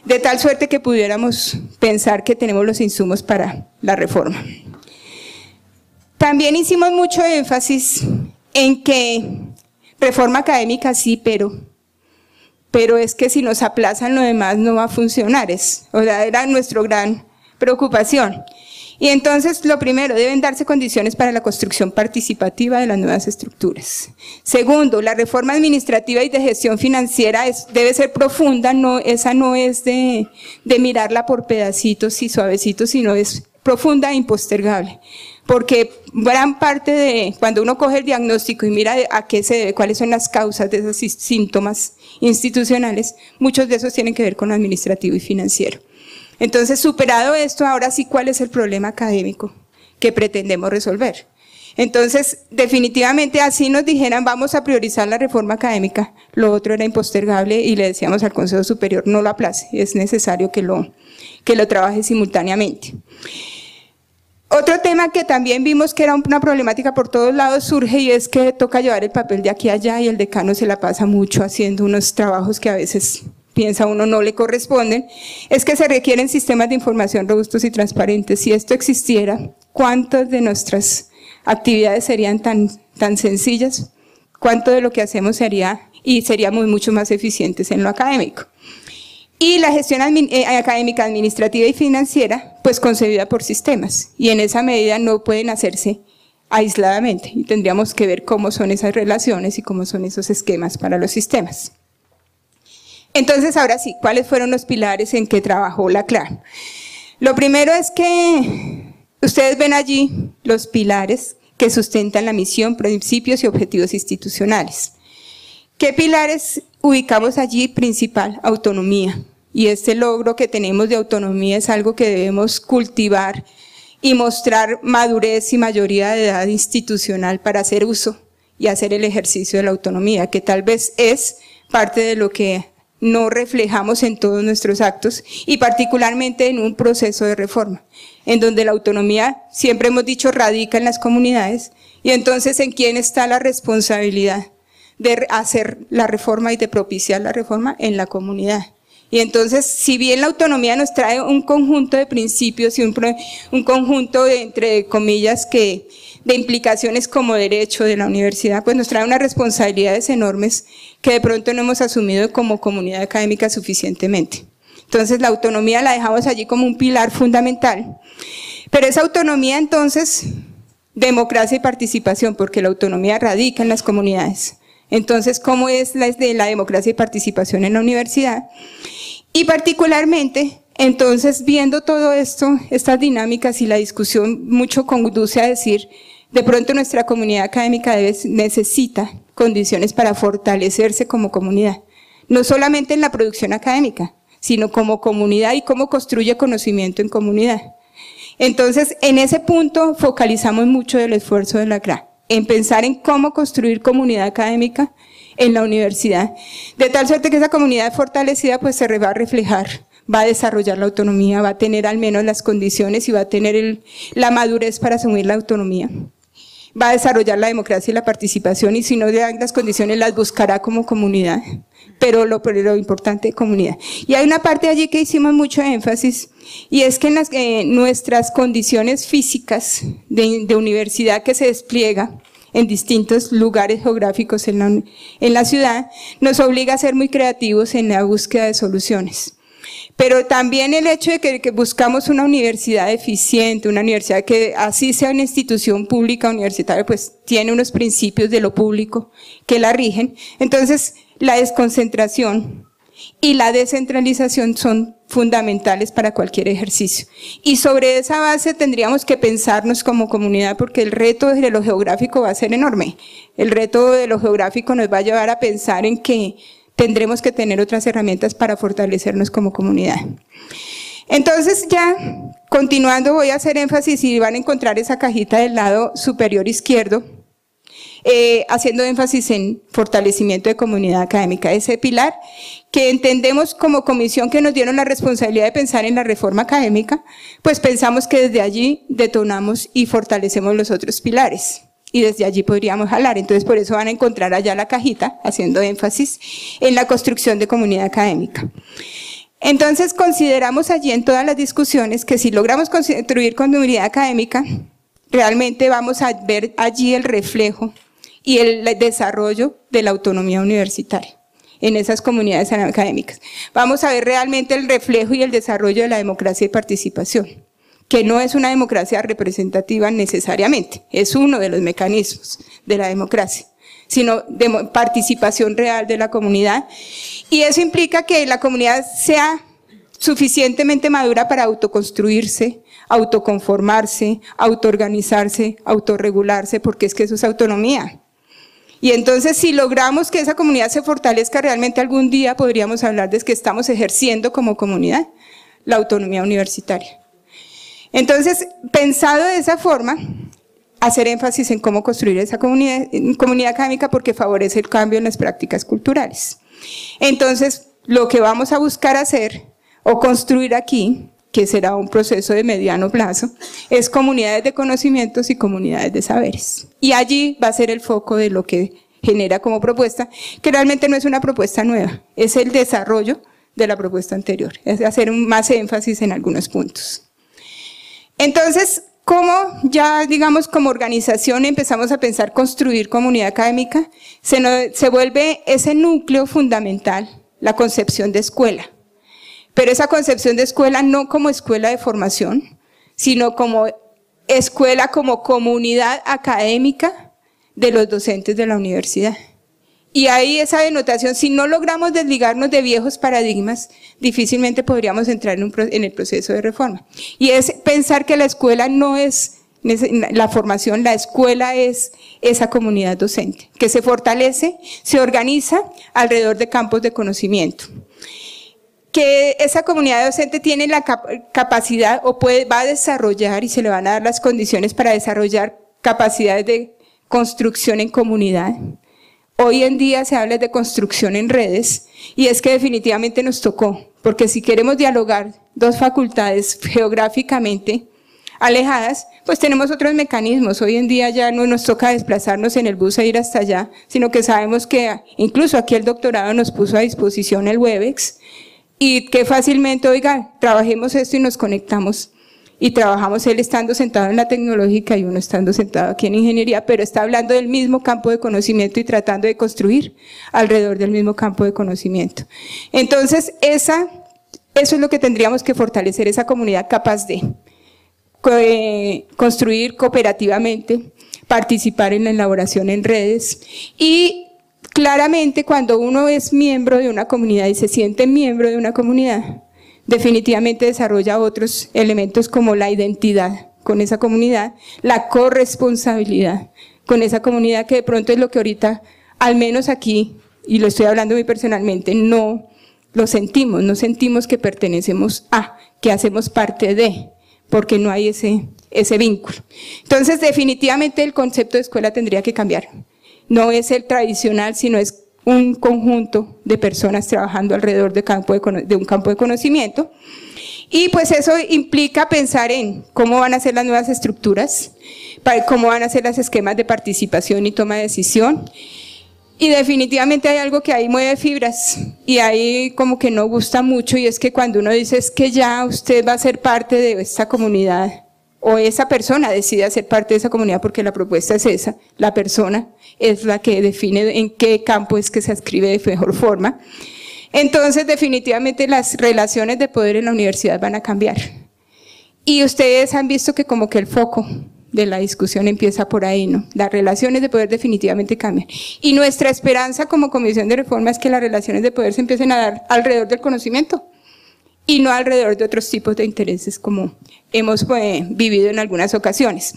de tal suerte que pudiéramos pensar que tenemos los insumos para la reforma. También hicimos mucho énfasis en que reforma académica sí, pero es que si nos aplazan lo demás no va a funcionar, era nuestra gran preocupación. Y entonces, lo primero, deben darse condiciones para la construcción participativa de las nuevas estructuras. Segundo, la reforma administrativa y de gestión financiera debe ser profunda, esa no es de mirarla por pedacitos y suavecitos, sino es profunda e impostergable. Porque gran parte de, cuando uno coge el diagnóstico y mira a qué se debe, cuáles son las causas de esos síntomas institucionales, muchos de esos tienen que ver con lo administrativo y financiero. Entonces, superado esto, ahora sí, ¿cuál es el problema académico que pretendemos resolver? Entonces, definitivamente, así nos dijeran, vamos a priorizar la reforma académica, lo otro era impostergable, y le decíamos al Consejo Superior, no lo aplace, es necesario que lo trabaje simultáneamente. Otro tema que también vimos que era una problemática por todos lados surge, y es que toca llevar el papel de aquí a allá, y el decano se la pasa mucho haciendo unos trabajos que a veces piensa uno no le corresponden, es que se requieren sistemas de información robustos y transparentes. Si esto existiera, ¿cuántas de nuestras actividades serían tan sencillas? ¿Cuánto de lo que hacemos seríamos mucho más eficientes en lo académico? Y la gestión académica, administrativa y financiera, pues concebida por sistemas, y en esa medida no pueden hacerse aisladamente, y tendríamos que ver cómo son esas relaciones y cómo son esos esquemas para los sistemas. Entonces, ahora sí, ¿cuáles fueron los pilares en que trabajó la CLAR? Lo primero es que ustedes ven allí los pilares que sustentan la misión, principios y objetivos institucionales. ¿Qué pilares ubicamos allí? Principal, autonomía. Y este logro que tenemos de autonomía es algo que debemos cultivar y mostrar madurez y mayoría de edad institucional para hacer uso y hacer el ejercicio de la autonomía, que tal vez es parte de lo que no reflejamos en todos nuestros actos, y particularmente en un proceso de reforma, en donde la autonomía, siempre hemos dicho, radica en las comunidades, y entonces ¿en quién está la responsabilidad de hacer la reforma y de propiciar la reforma? En la comunidad. Y entonces, si bien la autonomía nos trae un conjunto de principios y un conjunto de, entre comillas, de implicaciones como derecho de la universidad, pues nos trae unas responsabilidades enormes que de pronto no hemos asumido como comunidad académica suficientemente. Entonces, la autonomía la dejamos allí como un pilar fundamental. Pero esa autonomía, entonces, democracia y participación, porque la autonomía radica en las comunidades. Entonces, ¿cómo es la democracia y participación en la universidad? Y particularmente, entonces, viendo todo esto, estas dinámicas y la discusión mucho conduce a decir, de pronto nuestra comunidad académica necesita condiciones para fortalecerse como comunidad, no solamente en la producción académica, sino como comunidad y cómo construye conocimiento en comunidad. Entonces, en ese punto focalizamos mucho el esfuerzo de la CRA, en pensar en cómo construir comunidad académica en la universidad, de tal suerte que esa comunidad fortalecida pues se va a reflejar, va a desarrollar la autonomía, va a tener al menos las condiciones y va a tener la madurez para asumir la autonomía. Va a desarrollar la democracia y la participación, y si no le dan las condiciones las buscará como comunidad, pero lo importante, comunidad. Y hay una parte allí que hicimos mucho énfasis, y es que en nuestras condiciones físicas de universidad que se despliega en distintos lugares geográficos en la ciudad, nos obliga a ser muy creativos en la búsqueda de soluciones. Pero también el hecho de que buscamos una universidad eficiente, una universidad que así sea una institución pública universitaria, pues tiene unos principios de lo público que la rigen. Entonces, la desconcentración y la descentralización son fundamentales para cualquier ejercicio. Y sobre esa base tendríamos que pensarnos como comunidad, porque el reto de lo geográfico va a ser enorme. El reto de lo geográfico nos va a llevar a pensar en que tendremos que tener otras herramientas para fortalecernos como comunidad. Entonces, ya continuando, voy a hacer énfasis y van a encontrar esa cajita del lado superior izquierdo, haciendo énfasis en fortalecimiento de comunidad académica, ese pilar que entendemos como comisión que nos dieron la responsabilidad de pensar en la reforma académica, pues pensamos que desde allí detonamos y fortalecemos los otros pilares. Y desde allí podríamos jalar, entonces por eso van a encontrar allá la cajita, haciendo énfasis en la construcción de comunidad académica. Entonces consideramos allí en todas las discusiones que si logramos construir comunidad académica, realmente vamos a ver allí el reflejo y el desarrollo de la autonomía universitaria en esas comunidades académicas. Vamos a ver realmente el reflejo y el desarrollo de la democracia y participación, que no es una democracia representativa necesariamente, es uno de los mecanismos de la democracia, sino de participación real de la comunidad, y eso implica que la comunidad sea suficientemente madura para autoconstruirse, autoconformarse, autoorganizarse, autorregularse, porque es que eso es autonomía. Y entonces si logramos que esa comunidad se fortalezca, realmente algún día podríamos hablar de que estamos ejerciendo como comunidad la autonomía universitaria. Entonces, pensado de esa forma, hacer énfasis en cómo construir esa comunidad académica, porque favorece el cambio en las prácticas culturales. Entonces, lo que vamos a buscar hacer o construir aquí, que será un proceso de mediano plazo, es comunidades de conocimientos y comunidades de saberes. Y allí va a ser el foco de lo que genera como propuesta, que realmente no es una propuesta nueva, es el desarrollo de la propuesta anterior, es hacer más énfasis en algunos puntos. Entonces, ¿cómo ya, digamos, como organización empezamos a pensar construir comunidad académica? Se vuelve ese núcleo fundamental, la concepción de escuela. Pero esa concepción de escuela no como escuela de formación, sino como escuela, como comunidad académica de los docentes de la universidad. Y ahí esa denotación, si no logramos desligarnos de viejos paradigmas, difícilmente podríamos entrar en el proceso de reforma. Y es pensar que la escuela no es la formación, la escuela es esa comunidad docente, que se fortalece, se organiza alrededor de campos de conocimiento. Que esa comunidad docente tiene la capacidad o va a desarrollar y se le van a dar las condiciones para desarrollar capacidades de construcción en comunidad. Hoy en día se habla de construcción en redes y es que definitivamente nos tocó, porque si queremos dialogar dos facultades geográficamente alejadas, pues tenemos otros mecanismos. Hoy en día ya no nos toca desplazarnos en el bus e ir hasta allá, sino que sabemos que incluso aquí el doctorado nos puso a disposición el Webex y que fácilmente, oiga, trabajemos esto y nos conectamos. Y trabajamos él estando sentado en la tecnológica y uno estando sentado aquí en ingeniería, pero está hablando del mismo campo de conocimiento y tratando de construir alrededor del mismo campo de conocimiento. Entonces, eso es lo que tendríamos que fortalecer, esa comunidad capaz de construir cooperativamente, participar en la elaboración en redes y claramente cuando uno es miembro de una comunidad y se siente miembro de una comunidad, definitivamente desarrolla otros elementos como la identidad con esa comunidad, la corresponsabilidad con esa comunidad, que de pronto es lo que ahorita, al menos aquí, y lo estoy hablando muy personalmente, no lo sentimos, no sentimos que pertenecemos a, que hacemos parte de, porque no hay ese vínculo. Entonces, definitivamente el concepto de escuela tendría que cambiar. No es el tradicional, sino es un conjunto de personas trabajando alrededor de un campo de conocimiento. Y pues eso implica pensar en cómo van a ser las nuevas estructuras, cómo van a ser los esquemas de participación y toma de decisión. Y definitivamente hay algo que ahí mueve fibras y ahí como que no gusta mucho, y es que cuando uno dice es que ya usted va a ser parte de esta comunidad, o esa persona decide ser parte de esa comunidad porque la propuesta es esa, la persona es la que define en qué campo es que se adscribe de mejor forma. Entonces definitivamente las relaciones de poder en la universidad van a cambiar. Y ustedes han visto que como que el foco de la discusión empieza por ahí, ¿no? Las relaciones de poder definitivamente cambian. Y nuestra esperanza como Comisión de Reforma es que las relaciones de poder se empiecen a dar alrededor del conocimiento y no alrededor de otros tipos de intereses como hemos vivido en algunas ocasiones.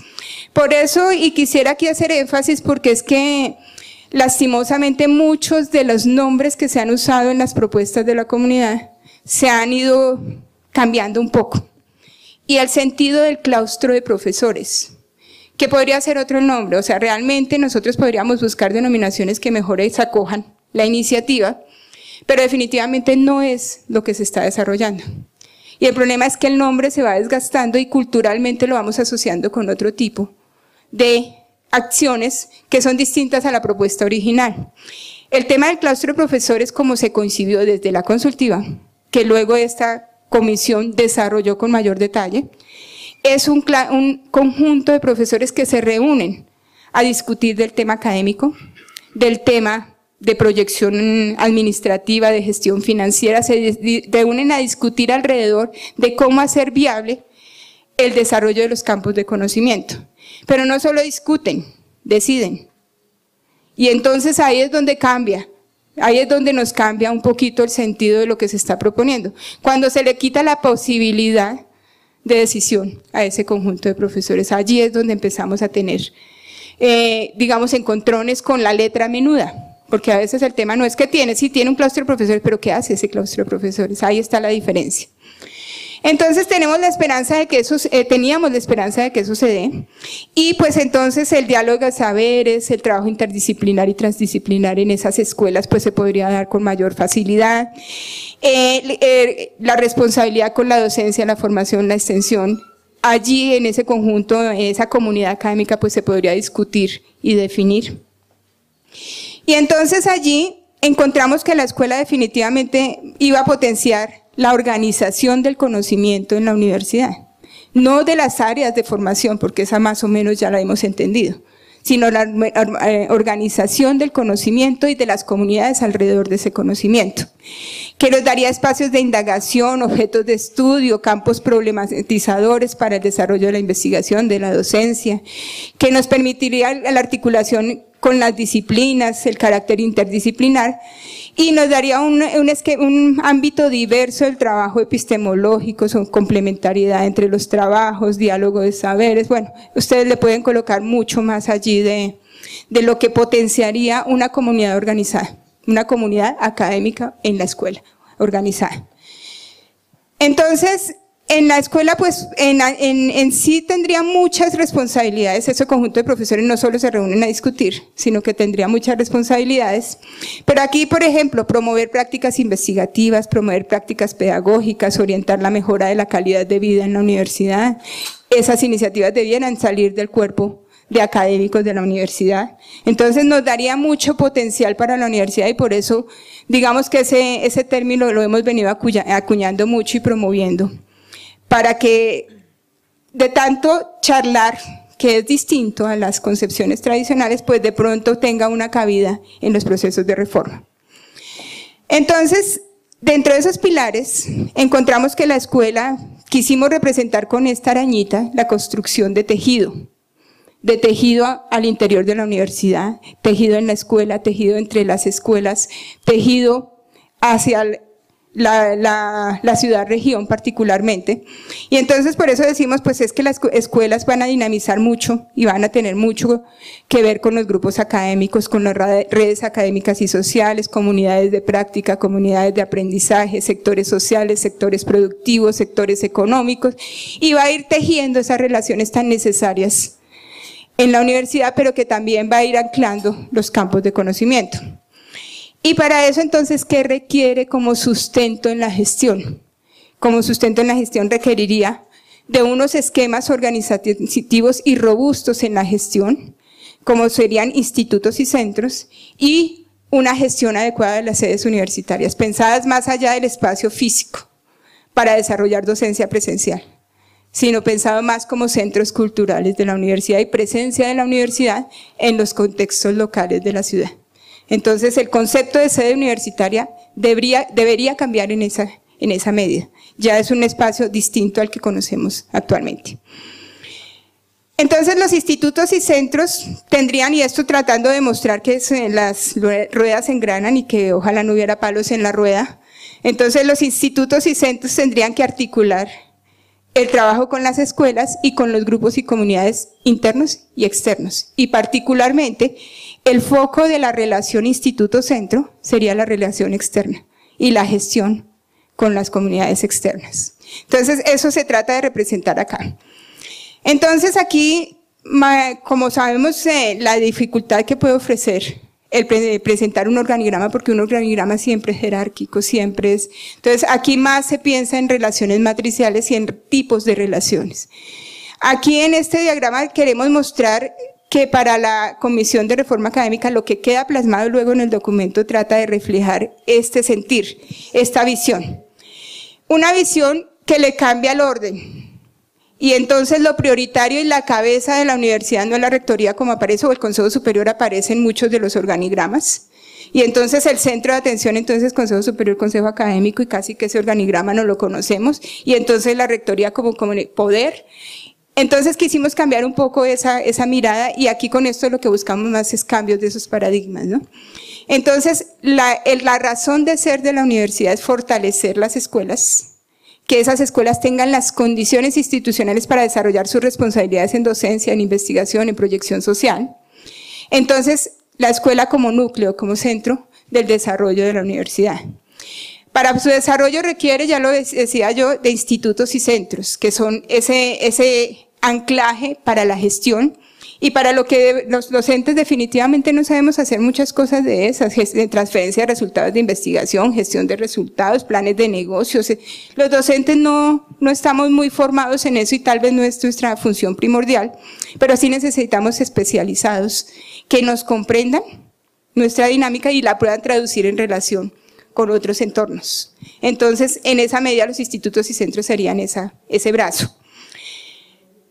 Por eso, y quisiera aquí hacer énfasis porque es que lastimosamente muchos de los nombres que se han usado en las propuestas de la comunidad se han ido cambiando un poco. Y el sentido del claustro de profesores, que podría ser otro nombre, o sea, realmente nosotros podríamos buscar denominaciones que mejor acojan la iniciativa, pero definitivamente no es lo que se está desarrollando. Y el problema es que el nombre se va desgastando y culturalmente lo vamos asociando con otro tipo de acciones que son distintas a la propuesta original. El tema del claustro de profesores, como se concibió desde la consultiva, que luego esta comisión desarrolló con mayor detalle, es un conjunto de profesores que se reúnen a discutir del tema académico, del tema de proyección administrativa, de gestión financiera, se reúnen a discutir alrededor de cómo hacer viable el desarrollo de los campos de conocimiento. Pero no solo discuten, deciden. Y entonces ahí es donde cambia, ahí es donde nos cambia un poquito el sentido de lo que se está proponiendo. Cuando se le quita la posibilidad de decisión a ese conjunto de profesores, allí es donde empezamos a tener, digamos, encontrones con la letra menuda. Porque a veces el tema no es que sí tiene un claustro de profesores, pero ¿qué hace ese claustro de profesores? Ahí está la diferencia. Entonces teníamos la esperanza de que eso se dé, y pues entonces el diálogo de saberes, el trabajo interdisciplinar y transdisciplinar en esas escuelas pues se podría dar con mayor facilidad, la responsabilidad con la docencia, la formación, la extensión, allí en ese conjunto, en esa comunidad académica pues se podría discutir y definir. Y entonces allí encontramos que la escuela definitivamente iba a potenciar la organización del conocimiento en la universidad, no de las áreas de formación, porque esa más o menos ya la hemos entendido, sino la organización del conocimiento y de las comunidades alrededor de ese conocimiento, que nos daría espacios de indagación, objetos de estudio, campos problematizadores para el desarrollo de la investigación, de la docencia, que nos permitiría la articulación con las disciplinas, el carácter interdisciplinar, y nos daría un ámbito diverso del trabajo epistemológico, son complementariedad entre los trabajos, diálogo de saberes. Bueno, ustedes le pueden colocar mucho más allí de lo que potenciaría una comunidad organizada, una comunidad académica en la escuela organizada. Entonces, en la escuela, pues, en sí tendría muchas responsabilidades. Ese conjunto de profesores no solo se reúnen a discutir, sino que tendría muchas responsabilidades. Pero aquí, por ejemplo, promover prácticas investigativas, promover prácticas pedagógicas, orientar la mejora de la calidad de vida en la universidad. Esas iniciativas debieran salir del cuerpo de académicos de la universidad. Entonces nos daría mucho potencial para la universidad y por eso, digamos que ese término lo hemos venido acuñando mucho y promoviendo, para que de tanto charlar, que es distinto a las concepciones tradicionales, pues de pronto tenga una cabida en los procesos de reforma. Entonces, dentro de esos pilares, encontramos que la escuela, quisimos representar con esta arañita la construcción de tejido al interior de la universidad, tejido en la escuela, tejido entre las escuelas, tejido hacia la ciudad-región particularmente. Y entonces por eso decimos, pues es que las escuelas van a dinamizar mucho y van a tener mucho que ver con los grupos académicos, con las redes académicas y sociales, comunidades de práctica, comunidades de aprendizaje, sectores sociales, sectores productivos, sectores económicos, y va a ir tejiendo esas relaciones tan necesarias en la universidad, pero que también va a ir anclando los campos de conocimiento. Y para eso entonces, ¿qué requiere como sustento en la gestión? Como sustento en la gestión requeriría de unos esquemas organizativos y robustos en la gestión, como serían institutos y centros, y una gestión adecuada de las sedes universitarias, pensadas más allá del espacio físico para desarrollar docencia presencial, sino pensado más como centros culturales de la universidad y presencia de la universidad en los contextos locales de la ciudad. Entonces, el concepto de sede universitaria debería cambiar en esa medida. Ya es un espacio distinto al que conocemos actualmente. Entonces, los institutos y centros tendrían, y esto tratando de mostrar que las ruedas engranan y que ojalá no hubiera palos en la rueda, entonces los institutos y centros tendrían que articular el trabajo con las escuelas y con los grupos y comunidades internos y externos, y particularmente el foco de la relación instituto-centro sería la relación externa y la gestión con las comunidades externas. Entonces, eso se trata de representar acá. Entonces, aquí, como sabemos, la dificultad que puede ofrecer el presentar un organigrama, porque un organigrama siempre es jerárquico, siempre es… Entonces, aquí más se piensa en relaciones matriciales y en tipos de relaciones. Aquí en este diagrama queremos mostrar que para la Comisión de Reforma Académica lo que queda plasmado luego en el documento trata de reflejar este sentir, esta visión. Una visión que le cambia el orden. Y entonces lo prioritario y la cabeza de la universidad no es la rectoría como aparece, o el Consejo Superior aparece en muchos de los organigramas. Y entonces el centro de atención, entonces Consejo Superior, Consejo Académico, y casi que ese organigrama no lo conocemos. Y entonces la rectoría como poder. Entonces quisimos cambiar un poco esa mirada, y aquí con esto lo que buscamos más es cambios de esos paradigmas, ¿no? Entonces, la razón de ser de la universidad es fortalecer las escuelas, que esas escuelas tengan las condiciones institucionales para desarrollar sus responsabilidades en docencia, en investigación, en proyección social. Entonces, la escuela como núcleo, como centro del desarrollo de la universidad. Para su desarrollo requiere, ya lo decía yo, de institutos y centros, que son ese anclaje para la gestión y para lo que los docentes definitivamente no sabemos hacer muchas cosas de esas, de transferencia de resultados de investigación, gestión de resultados, planes de negocios. Los docentes no estamos muy formados en eso y tal vez no es nuestra función primordial, pero sí necesitamos especializados que nos comprendan nuestra dinámica y la puedan traducir en relación con otros entornos. Entonces, en esa medida los institutos y centros serían ese brazo.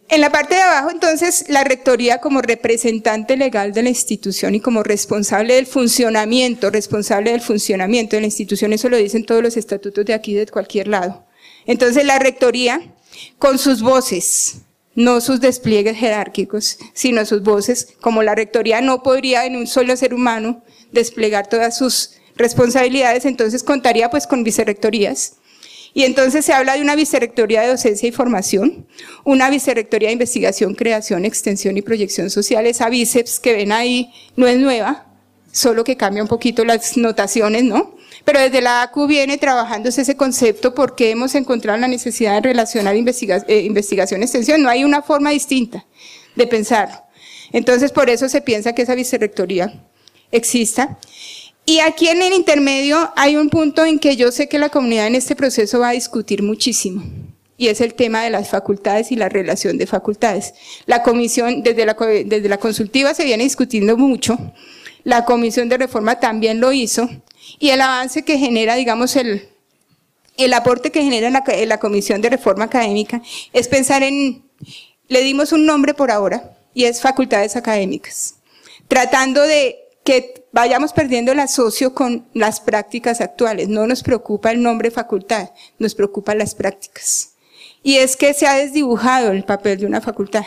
En la parte de abajo, entonces, la rectoría como representante legal de la institución y como responsable del funcionamiento de la institución, eso lo dicen todos los estatutos de aquí, de cualquier lado. Entonces, la rectoría, con sus voces, no sus despliegues jerárquicos, sino sus voces, como la rectoría no podría en un solo ser humano desplegar todas sus responsabilidades, entonces contaría pues con vicerrectorías. Y entonces se habla de una vicerrectoría de docencia y formación, una vicerrectoría de investigación, creación, extensión y proyección social. Esa bíceps que ven ahí no es nueva, solo que cambia un poquito las notaciones, ¿no? Pero desde la ACU viene trabajándose ese concepto porque hemos encontrado la necesidad de relacionar investigación y extensión. No hay una forma distinta de pensarlo. Entonces por eso se piensa que esa vicerrectoría exista. Y aquí en el intermedio hay un punto en que yo sé que la comunidad en este proceso va a discutir muchísimo, y es el tema de las facultades y la relación de facultades. La comisión, desde la consultiva se viene discutiendo mucho, la comisión de reforma también lo hizo, y el avance que genera, digamos, el aporte que genera la comisión de reforma académica es pensar en, le dimos un nombre por ahora, y es facultades académicas, tratando de que vayamos perdiendo el asocio con las prácticas actuales. No nos preocupa el nombre facultad, nos preocupan las prácticas. Y es que se ha desdibujado el papel de una facultad.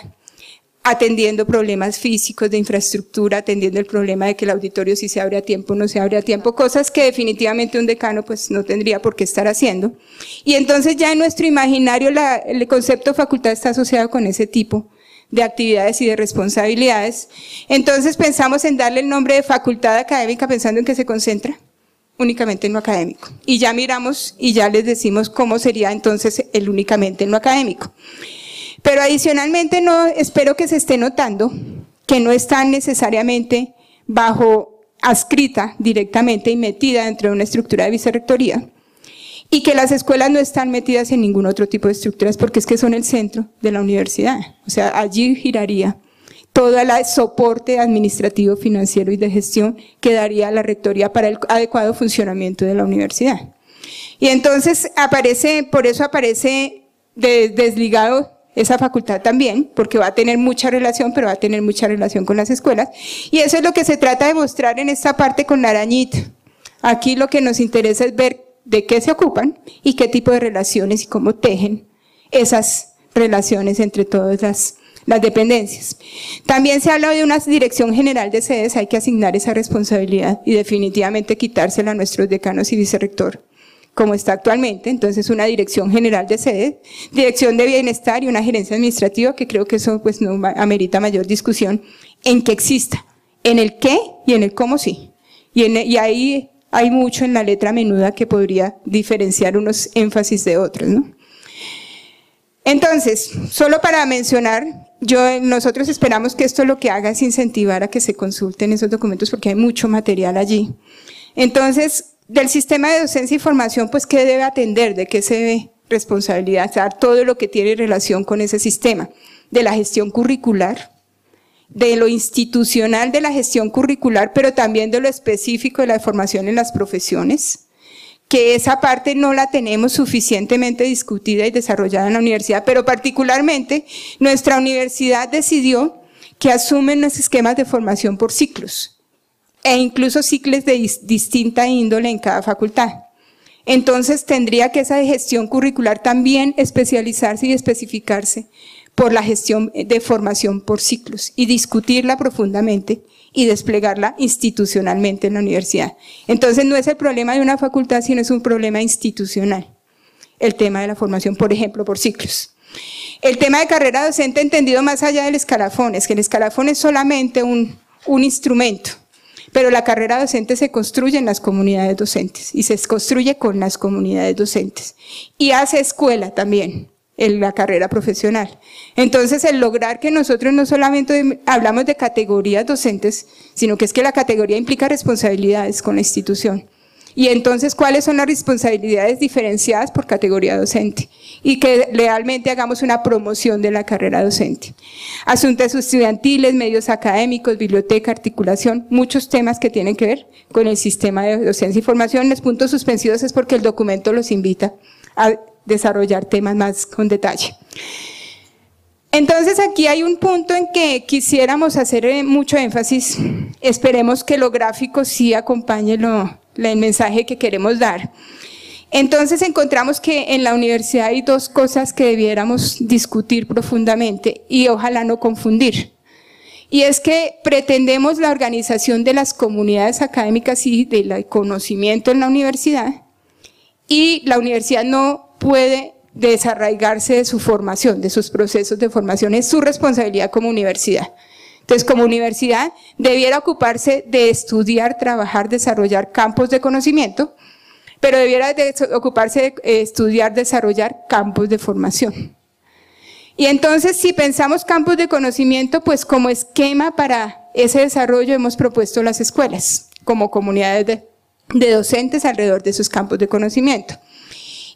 atendiendo problemas físicos de infraestructura, atendiendo el problema de que el auditorio si se abre a tiempo o no se abre a tiempo, cosas que definitivamente un decano pues no tendría por qué estar haciendo. Y entonces ya en nuestro imaginario el concepto facultad está asociado con ese tipo de actividades y de responsabilidades. Entonces pensamos en darle el nombre de facultad académica pensando en que se concentra únicamente en lo académico. Y ya miramos y ya les decimos cómo sería entonces el únicamente en lo académico. Pero adicionalmente espero que se esté notando que no está necesariamente adscrita directamente y metida dentro de una estructura de vicerrectoría, y que las escuelas no están metidas en ningún otro tipo de estructuras porque es que son el centro de la universidad. O sea, allí giraría todo el soporte administrativo, financiero y de gestión que daría la rectoría para el adecuado funcionamiento de la universidad. Y entonces por eso aparece desligado esa facultad también, porque va a tener mucha relación, pero va a tener mucha relación con las escuelas. Y eso es lo que se trata de mostrar en esta parte con la arañita. Aquí lo que nos interesa es ver de qué se ocupan y qué tipo de relaciones y cómo tejen esas relaciones entre todas las dependencias. También se habla de una dirección general de sedes, hay que asignar esa responsabilidad y definitivamente quitársela a nuestros decanos y vicerrector, como está actualmente. Entonces una dirección general de sede, dirección de bienestar y una gerencia administrativa, que creo que eso pues no amerita mayor discusión, en que exista, en el qué y en el cómo sí. Y ahí hay mucho en la letra menuda que podría diferenciar unos énfasis de otros, ¿no? Entonces, solo para mencionar, nosotros esperamos que esto lo que haga es incentivar a que se consulten esos documentos porque hay mucho material allí. Entonces, del sistema de docencia y formación, pues, ¿qué debe atender? ¿De qué se debe responsabilizar? Todo lo que tiene relación con ese sistema. De la gestión curricular, de lo institucional de la gestión curricular, pero también de lo específico de la formación en las profesiones, que esa parte no la tenemos suficientemente discutida y desarrollada en la universidad, pero particularmente nuestra universidad decidió que asumen los esquemas de formación por ciclos, e incluso ciclos de distinta índole en cada facultad. Entonces tendría que esa gestión curricular también especializarse y especificarse por la gestión de formación por ciclos y discutirla profundamente y desplegarla institucionalmente en la universidad. Entonces no es el problema de una facultad, sino es un problema institucional, el tema de la formación, por ejemplo, por ciclos. El tema de carrera docente entendido más allá del escalafón, es que el escalafón es solamente un instrumento, pero la carrera docente se construye en las comunidades docentes y se construye con las comunidades docentes y hace escuela también en la carrera profesional. Entonces, el lograr que nosotros no solamente hablamos de categorías docentes, sino que es que la categoría implica responsabilidades con la institución. Y entonces, ¿cuáles son las responsabilidades diferenciadas por categoría docente? Y que realmente hagamos una promoción de la carrera docente. Asuntos estudiantiles, medios académicos, biblioteca, articulación, muchos temas que tienen que ver con el sistema de docencia y formación. Los puntos suspensivos es porque el documento los invita a desarrollar temas más con detalle. Entonces aquí hay un punto en que quisiéramos hacer mucho énfasis, esperemos que lo gráfico sí acompañe el mensaje que queremos dar. Entonces encontramos que en la universidad hay dos cosas que debiéramos discutir profundamente y ojalá no confundir. Y es que pretendemos la organización de las comunidades académicas y del conocimiento en la universidad, y la universidad no puede desarraigarse de su formación, de sus procesos de formación, es su responsabilidad como universidad. Entonces, como universidad, debiera ocuparse de estudiar, trabajar, desarrollar campos de conocimiento, pero debiera ocuparse de estudiar, desarrollar campos de formación. Y entonces, si pensamos campos de conocimiento, pues como esquema para ese desarrollo hemos propuesto las escuelas, como comunidades de docentes alrededor de sus campos de conocimiento.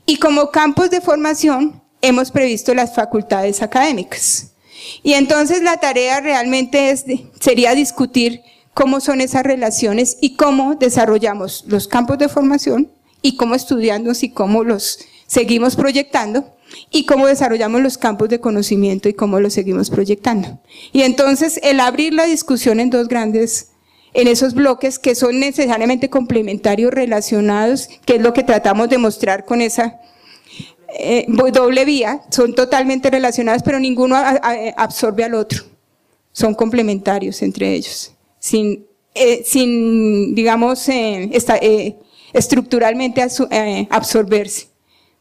Y como campos de formación hemos previsto las facultades académicas. Y entonces la tarea realmente sería discutir cómo son esas relaciones y cómo desarrollamos los campos de formación y cómo estudiamos y cómo los seguimos proyectando y cómo desarrollamos los campos de conocimiento y cómo los seguimos proyectando. Y entonces el abrir la discusión en en esos bloques que son necesariamente complementarios, relacionados, que es lo que tratamos de mostrar con esa doble vía, son totalmente relacionados, pero ninguno absorbe al otro. son complementarios entre ellos, sin digamos, estructuralmente absorberse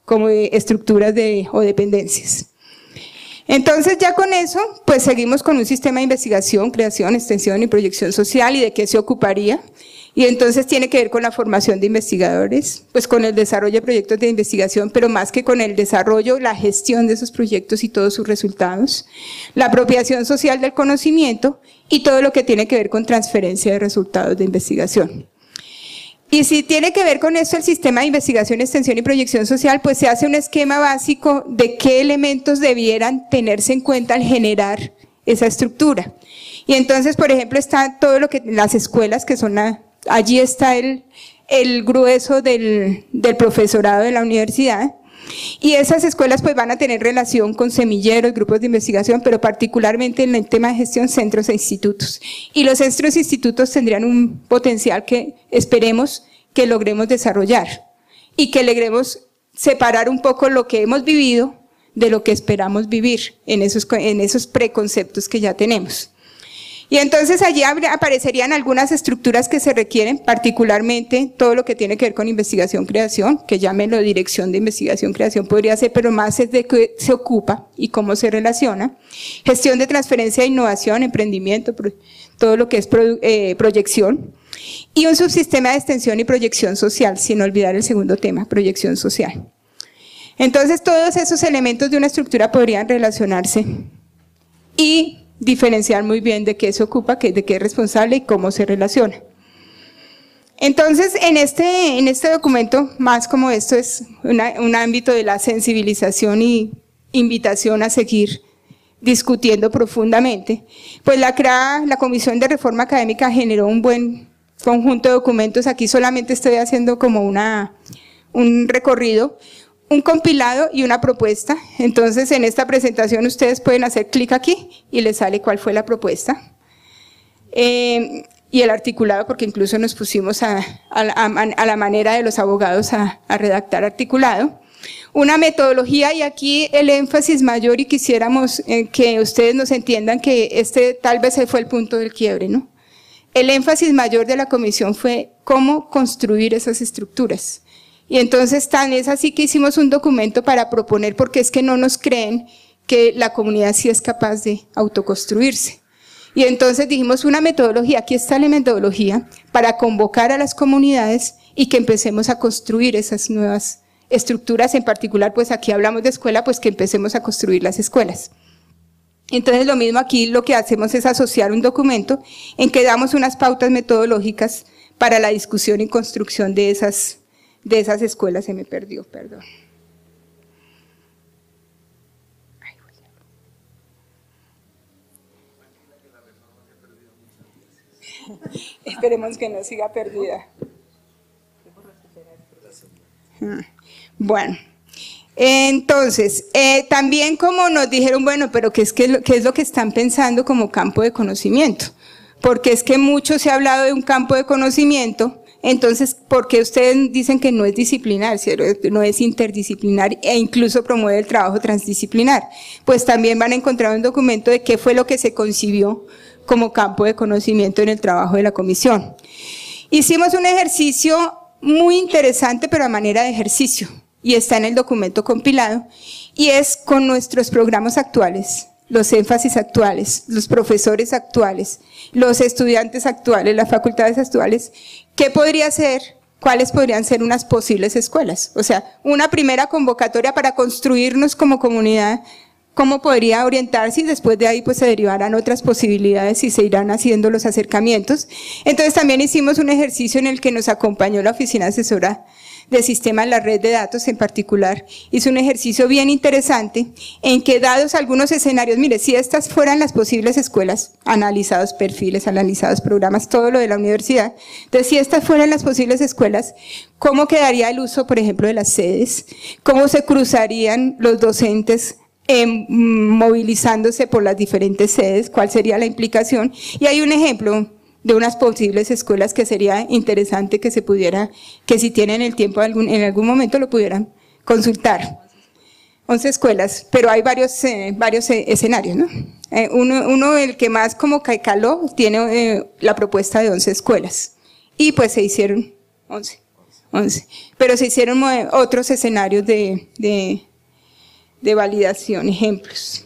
como estructuras o dependencias. Entonces ya con eso, pues seguimos con un sistema de investigación, creación, extensión y proyección social, y de qué se ocuparía. Y entonces tiene que ver con la formación de investigadores, pues con el desarrollo de proyectos de investigación, pero más que con el desarrollo, la gestión de esos proyectos y todos sus resultados, la apropiación social del conocimiento y todo lo que tiene que ver con transferencia de resultados de investigación. Y si tiene que ver con esto el sistema de investigación, extensión y proyección social, pues se hace un esquema básico de qué elementos debieran tenerse en cuenta al generar esa estructura. Y entonces, por ejemplo, está todo lo que las escuelas, que son allí está el grueso del profesorado de la universidad, y esas escuelas pues van a tener relación con semilleros, grupos de investigación, pero particularmente en el tema de gestión, centros e institutos. Y los centros e institutos tendrían un potencial que esperemos que logremos desarrollar y que logremos separar un poco lo que hemos vivido de lo que esperamos vivir en esos preconceptos que ya tenemos. Y entonces allí aparecerían algunas estructuras que se requieren, particularmente todo lo que tiene que ver con investigación-creación, que llámenlo dirección de investigación-creación podría ser, pero más es de qué se ocupa y cómo se relaciona. Gestión de transferencia de innovación, emprendimiento, todo lo que es proyección. Y un subsistema de extensión y proyección social, sin olvidar el segundo tema, proyección social. Entonces todos esos elementos de una estructura podrían relacionarse y diferenciar muy bien de qué se ocupa, de qué es responsable y cómo se relaciona. Entonces, en este documento, más como esto es un ámbito de la sensibilización y invitación a seguir discutiendo profundamente, pues la Comisión de Reforma Académica generó un buen conjunto de documentos. Aquí solamente estoy haciendo como un recorrido, un compilado y una propuesta. Entonces en esta presentación ustedes pueden hacer clic aquí y les sale cuál fue la propuesta. Y el articulado, porque incluso nos pusimos a la manera de los abogados a redactar articulado. Una metodología, y aquí el énfasis mayor, y quisiéramos que ustedes nos entiendan que tal vez fue el punto del quiebre, ¿no? El énfasis mayor de la comisión fue cómo construir esas estructuras. Y entonces es así que hicimos un documento para proponer, porque es que no nos creen que la comunidad sí es capaz de autoconstruirse. Y entonces dijimos una metodología, aquí está la metodología, para convocar a las comunidades y que empecemos a construir esas nuevas estructuras, en particular pues aquí hablamos de escuela, pues que empecemos a construir las escuelas. Entonces lo mismo aquí, lo que hacemos es asociar un documento en que damos unas pautas metodológicas para la discusión y construcción de esas escuelas. Se me perdió, perdón. Esperemos que no siga perdida. Bueno, entonces, también como nos dijeron, bueno, pero ¿qué es lo que están pensando como campo de conocimiento? Porque es que mucho se ha hablado de un campo de conocimiento. Entonces, ¿por qué ustedes dicen que no es disciplinar, no es interdisciplinar e incluso promueve el trabajo transdisciplinar? Pues también van a encontrar un documento de qué fue lo que se concibió como campo de conocimiento en el trabajo de la comisión. Hicimos un ejercicio muy interesante, pero a manera de ejercicio, y está en el documento compilado, y es con nuestros programas actuales, los énfasis actuales, los profesores actuales, los estudiantes actuales, las facultades actuales, ¿qué podría ser? ¿Cuáles podrían ser unas posibles escuelas? O sea, una primera convocatoria para construirnos como comunidad, ¿cómo podría orientarse? Y después de ahí pues se derivarán otras posibilidades y se irán haciendo los acercamientos. Entonces también hicimos un ejercicio en el que nos acompañó la Oficina Asesora de Sistemas, la red de datos en particular, hizo un ejercicio bien interesante en que, dados algunos escenarios, mire, si estas fueran las posibles escuelas, analizados perfiles, analizados programas, todo lo de la universidad, entonces si estas fueran las posibles escuelas, ¿cómo quedaría el uso, por ejemplo, de las sedes? ¿Cómo se cruzarían los docentes movilizándose por las diferentes sedes? ¿Cuál sería la implicación? Y hay un ejemplo de unas posibles escuelas que sería interesante que se pudiera, que si tienen el tiempo en algún momento lo pudieran consultar. 11 escuelas, pero hay varios escenarios, ¿no? Uno, el que más como que caló, tiene la propuesta de 11 escuelas. Y pues se hicieron 11. Pero se hicieron otros escenarios de validación, ejemplos.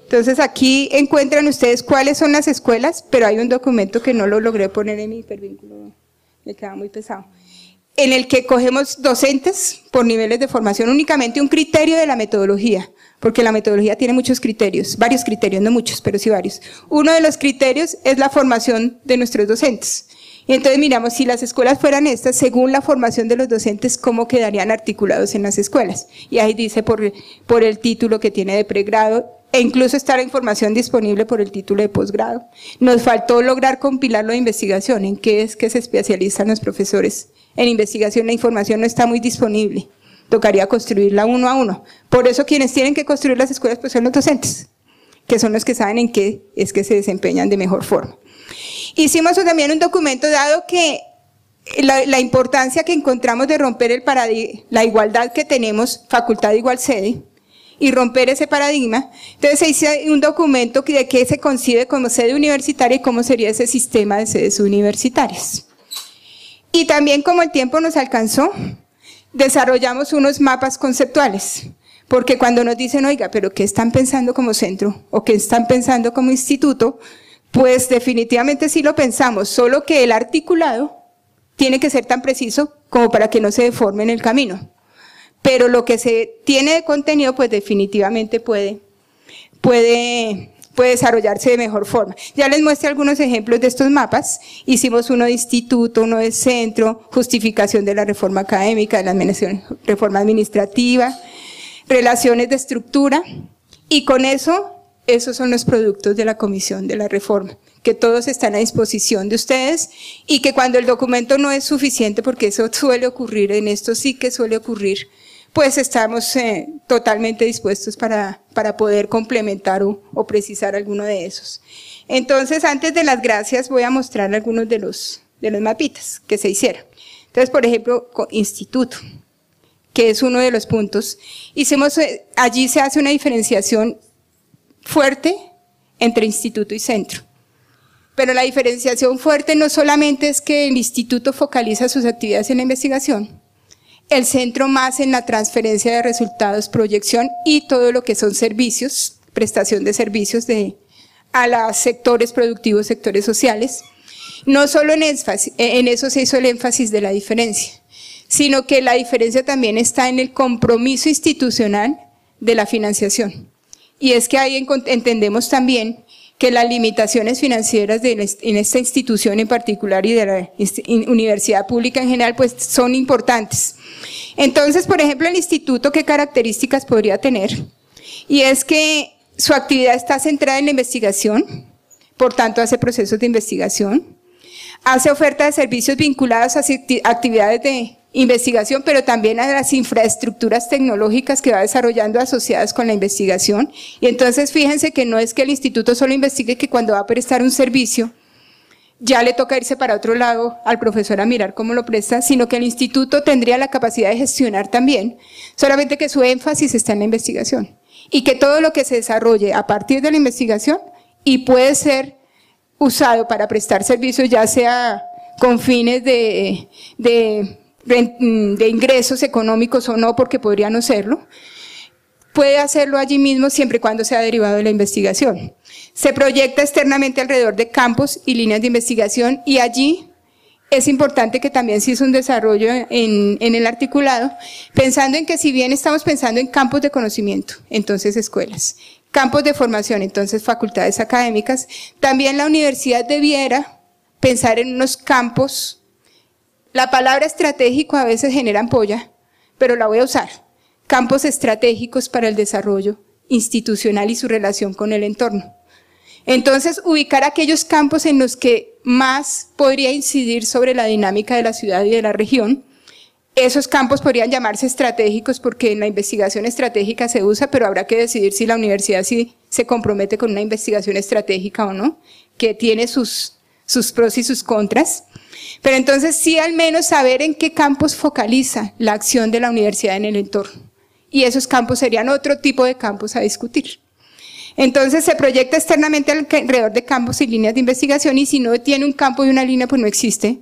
Entonces aquí encuentran ustedes cuáles son las escuelas, pero hay un documento que no lo logré poner en mi hipervínculo, me queda muy pesado, en el que cogemos docentes por niveles de formación, únicamente un criterio de la metodología, porque la metodología tiene muchos criterios, varios criterios, no muchos, pero sí varios. Uno de los criterios es la formación de nuestros docentes. Y entonces miramos, si las escuelas fueran estas, según la formación de los docentes, ¿cómo quedarían articulados en las escuelas? Y ahí dice por el título que tiene de pregrado, e incluso está la información disponible por el título de posgrado. Nos faltó lograr compilarlo de investigación, en qué es que se especializan los profesores. En investigación la información no está muy disponible, tocaría construirla uno a uno. Por eso quienes tienen que construir las escuelas pues son los docentes, que son los que saben en qué es que se desempeñan de mejor forma. Hicimos también un documento, dado que la importancia que encontramos de romper la igualdad que tenemos, facultad igual sede, y romper ese paradigma. Entonces se hizo un documento de qué se concibe como sede universitaria y cómo sería ese sistema de sedes universitarias. Y también, como el tiempo nos alcanzó, desarrollamos unos mapas conceptuales, porque cuando nos dicen, oiga, pero ¿qué están pensando como centro? ¿O qué están pensando como instituto? Pues definitivamente sí lo pensamos, solo que el articulado tiene que ser tan preciso como para que no se deforme en el camino. Pero lo que se tiene de contenido, pues definitivamente puede desarrollarse de mejor forma. Ya les muestro algunos ejemplos de estos mapas. Hicimos uno de instituto, uno de centro, justificación de la reforma académica, de la reforma administrativa, relaciones de estructura, y con eso, esos son los productos de la comisión de la reforma, que todos están a disposición de ustedes, y que cuando el documento no es suficiente, porque eso suele ocurrir, en esto sí que suele ocurrir, pues estamos totalmente dispuestos para poder complementar o precisar alguno de esos. Entonces, antes de las gracias, voy a mostrar algunos de los mapitas que se hicieron. Entonces, por ejemplo, instituto, que es uno de los puntos. Allí se hace una diferenciación fuerte entre instituto y centro. Pero la diferenciación fuerte no solamente es que el instituto focaliza sus actividades en la investigación, el centro más en la transferencia de resultados, proyección y todo lo que son servicios, prestación de servicios a los sectores productivos, sectores sociales. No solo en eso se hizo el énfasis de la diferencia, sino que la diferencia también está en el compromiso institucional de la financiación. Y es que ahí entendemos también que las limitaciones financieras en esta institución en particular y de la universidad pública en general, pues son importantes. Entonces, por ejemplo, el instituto, ¿qué características podría tener? Y es que su actividad está centrada en la investigación, por tanto hace procesos de investigación, hace oferta de servicios vinculados a actividades de investigación, pero también a las infraestructuras tecnológicas que va desarrollando asociadas con la investigación. Y entonces fíjense que no es que el instituto solo investigue, que cuando va a prestar un servicio ya le toca irse para otro lado al profesor a mirar cómo lo presta, sino que el instituto tendría la capacidad de gestionar también, solamente que su énfasis está en la investigación y que todo lo que se desarrolle a partir de la investigación y puede ser usado para prestar servicios, ya sea con fines de ingresos económicos o no, porque podría no serlo, puede hacerlo allí mismo siempre y cuando sea derivado de la investigación. Se proyecta externamente alrededor de campos y líneas de investigación, y allí es importante que también se hizo un desarrollo en el articulado, pensando en que si bien estamos pensando en campos de conocimiento, entonces escuelas, campos de formación, entonces facultades académicas, también la universidad debiera pensar en unos campos. La palabra estratégico a veces genera ampolla, pero la voy a usar. Campos estratégicos para el desarrollo institucional y su relación con el entorno. Entonces, ubicar aquellos campos en los que más podría incidir sobre la dinámica de la ciudad y de la región. Esos campos podrían llamarse estratégicos porque en la investigación estratégica se usa, pero habrá que decidir si la universidad sí se compromete con una investigación estratégica o no, que tiene sus pros y sus contras. Pero entonces sí al menos saber en qué campos focaliza la acción de la universidad en el entorno. Y esos campos serían otro tipo de campos a discutir. Entonces se proyecta externamente alrededor de campos y líneas de investigación, y si no tiene un campo y una línea, pues no existe.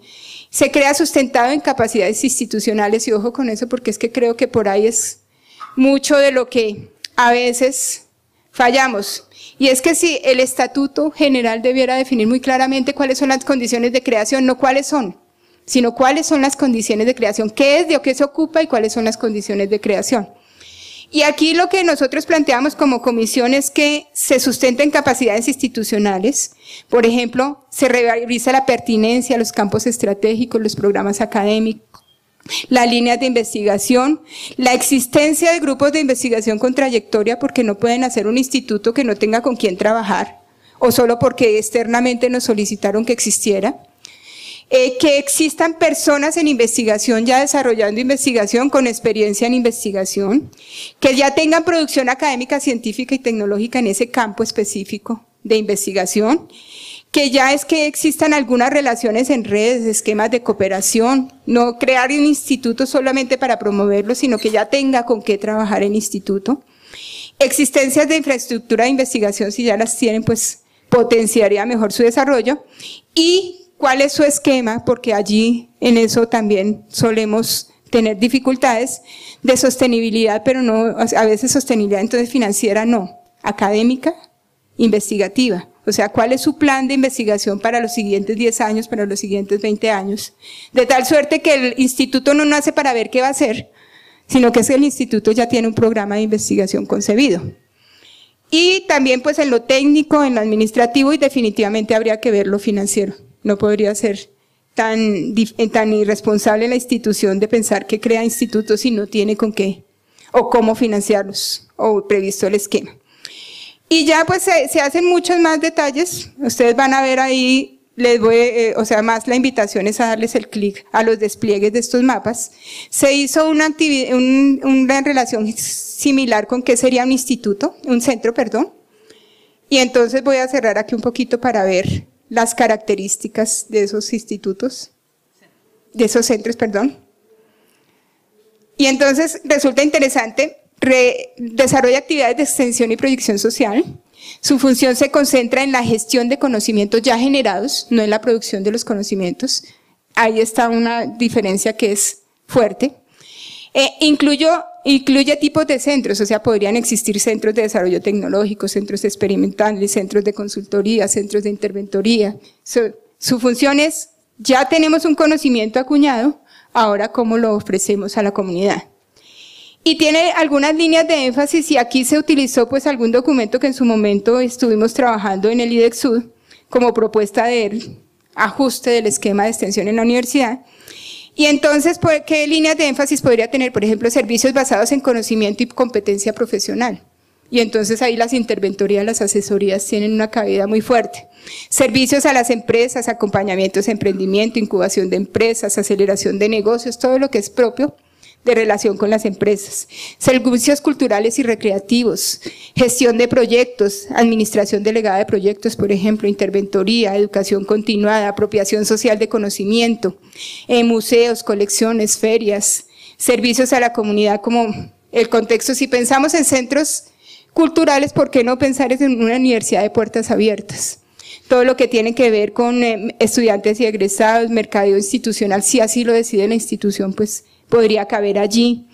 Se crea sustentado en capacidades institucionales, y ojo con eso, porque es que creo que por ahí es mucho de lo que a veces fallamos. Y es que si el Estatuto General debiera definir muy claramente cuáles son las condiciones de creación, no cuáles son, sino cuáles son las condiciones de creación, qué es, de qué se ocupa y cuáles son las condiciones de creación. Y aquí lo que nosotros planteamos como comisión es que se sustenten capacidades institucionales. Por ejemplo, se revisa la pertinencia, los campos estratégicos, los programas académicos, las líneas de investigación, la existencia de grupos de investigación con trayectoria, porque no pueden hacer un instituto que no tenga con quién trabajar, o solo porque externamente nos solicitaron que existiera. Que existan personas en investigación ya desarrollando investigación con experiencia en investigación, que ya tengan producción académica, científica y tecnológica en ese campo específico de investigación, que ya es que existan algunas relaciones en redes, esquemas de cooperación, no crear un instituto solamente para promoverlo, sino que ya tenga con qué trabajar el instituto. Existencias de infraestructura de investigación, si ya las tienen, pues potenciaría mejor su desarrollo. Y ¿cuál es su esquema? Porque allí en eso también solemos tener dificultades de sostenibilidad, pero no, a veces sostenibilidad entonces financiera no, académica, investigativa. O sea, ¿cuál es su plan de investigación para los siguientes 10 años, para los siguientes 20 años? De tal suerte que el instituto no nace para ver qué va a hacer, sino que es que el instituto ya tiene un programa de investigación concebido. Y también pues en lo técnico, en lo administrativo, y definitivamente habría que ver lo financiero. No podría ser tan irresponsable la institución de pensar que crea institutos y no tiene con qué o cómo financiarlos o previsto el esquema. Y ya pues se hacen muchos más detalles, ustedes van a ver ahí, les voy, o sea, más la invitación es a darles el clic a los despliegues de estos mapas. Se hizo una relación similar con qué sería un instituto, un centro, perdón, y entonces voy a cerrar aquí un poquito para ver las características de esos institutos, de esos centros, perdón. Y entonces resulta interesante, desarrolla actividades de extensión y proyección social. Su función se concentra en la gestión de conocimientos ya generados, no en la producción de los conocimientos. Ahí está una diferencia que es fuerte. Incluye tipos de centros, o sea, podrían existir centros de desarrollo tecnológico, centros experimentales, centros de consultoría, centros de interventoría. Su función es, ya tenemos un conocimiento acuñado, ahora cómo lo ofrecemos a la comunidad. Y tiene algunas líneas de énfasis, y aquí se utilizó pues algún documento que en su momento estuvimos trabajando en el IDEXUD como propuesta de ajuste del esquema de extensión en la universidad. Y entonces, ¿qué líneas de énfasis podría tener? Por ejemplo, servicios basados en conocimiento y competencia profesional. Y entonces ahí las interventorías, las asesorías tienen una cabida muy fuerte. Servicios a las empresas, acompañamientos a emprendimiento, incubación de empresas, aceleración de negocios, todo lo que es propio de relación con las empresas. Servicios culturales y recreativos, gestión de proyectos, administración delegada de proyectos, por ejemplo, interventoría, educación continuada, apropiación social de conocimiento, museos, colecciones, ferias, servicios a la comunidad como el contexto. Si pensamos en centros culturales, ¿por qué no pensar en una universidad de puertas abiertas? Todo lo que tiene que ver con estudiantes y egresados, mercadeo institucional, si así lo decide la institución, pues podría caber allí.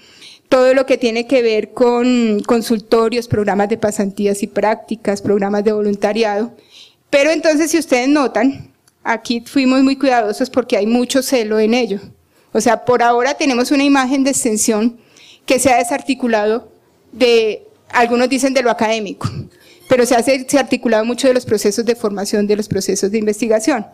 Todo lo que tiene que ver con consultorios, programas de pasantías y prácticas, programas de voluntariado. Pero entonces, si ustedes notan, aquí fuimos muy cuidadosos porque hay mucho celo en ello. O sea, por ahora tenemos una imagen de extensión que se ha desarticulado de, algunos dicen de lo académico, pero se ha articulado mucho de los procesos de formación, de los procesos de investigación.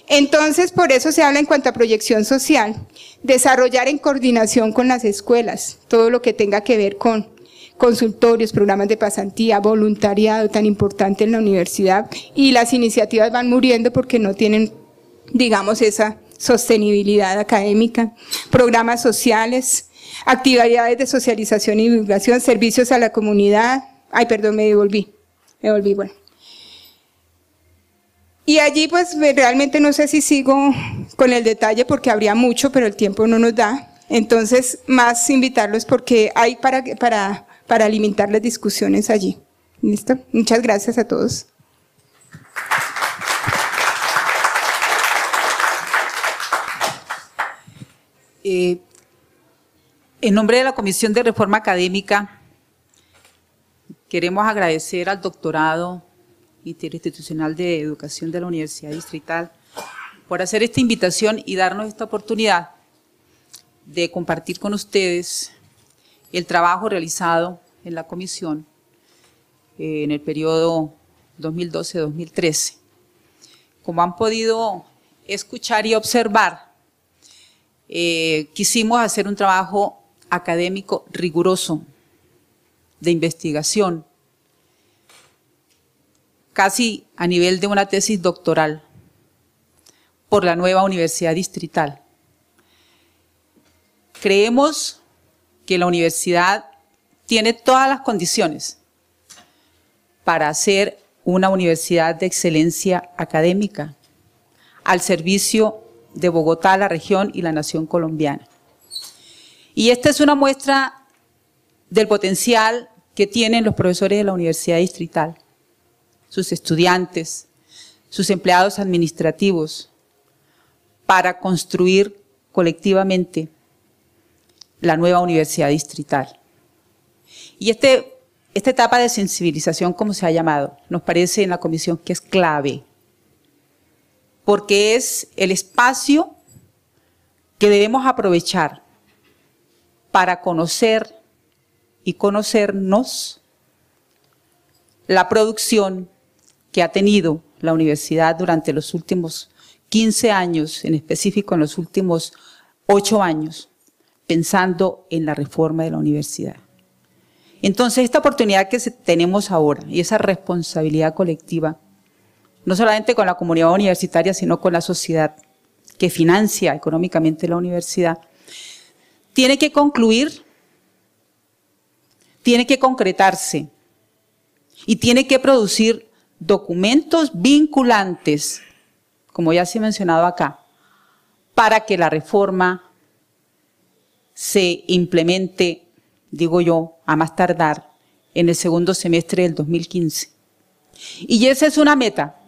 Entonces, por eso se habla en cuanto a proyección social, desarrollar en coordinación con las escuelas, todo lo que tenga que ver con consultorios, programas de pasantía, voluntariado tan importante en la universidad, y las iniciativas van muriendo porque no tienen, digamos, esa sostenibilidad académica, programas sociales, actividades de socialización y divulgación, servicios a la comunidad, ay, perdón, me devolví, bueno. Y allí pues realmente no sé si sigo con el detalle porque habría mucho, pero el tiempo no nos da. Entonces, más invitarlos porque hay para alimentar las discusiones allí. ¿Listo? Muchas gracias a todos. En nombre de la Comisión de Reforma Académica, queremos agradecer al Doctorado Interinstitucional de Educación de la Universidad Distrital por hacer esta invitación y darnos esta oportunidad de compartir con ustedes el trabajo realizado en la comisión en el periodo 2012-2013. Como han podido escuchar y observar, quisimos hacer un trabajo académico riguroso, de investigación, casi a nivel de una tesis doctoral, por la nueva Universidad Distrital. Creemos que la universidad tiene todas las condiciones para ser una universidad de excelencia académica, al servicio de Bogotá, la región y la nación colombiana. Y esta es una muestra del potencial que tienen los profesores de la Universidad Distrital, sus estudiantes, sus empleados administrativos, para construir colectivamente la nueva Universidad Distrital. Y esta etapa de sensibilización, como se ha llamado, nos parece en la comisión que es clave, porque es el espacio que debemos aprovechar para conocer y conocernos la producción que ha tenido la universidad durante los últimos 15 años, en específico en los últimos 8 años, pensando en la reforma de la universidad. Entonces, esta oportunidad que tenemos ahora y esa responsabilidad colectiva, no solamente con la comunidad universitaria, sino con la sociedad que financia económicamente la universidad, tiene que concluir, tiene que concretarse y tiene que producir documentos vinculantes, como ya se ha mencionado acá, para que la reforma se implemente, digo yo, a más tardar en el segundo semestre del 2015. Y esa es una meta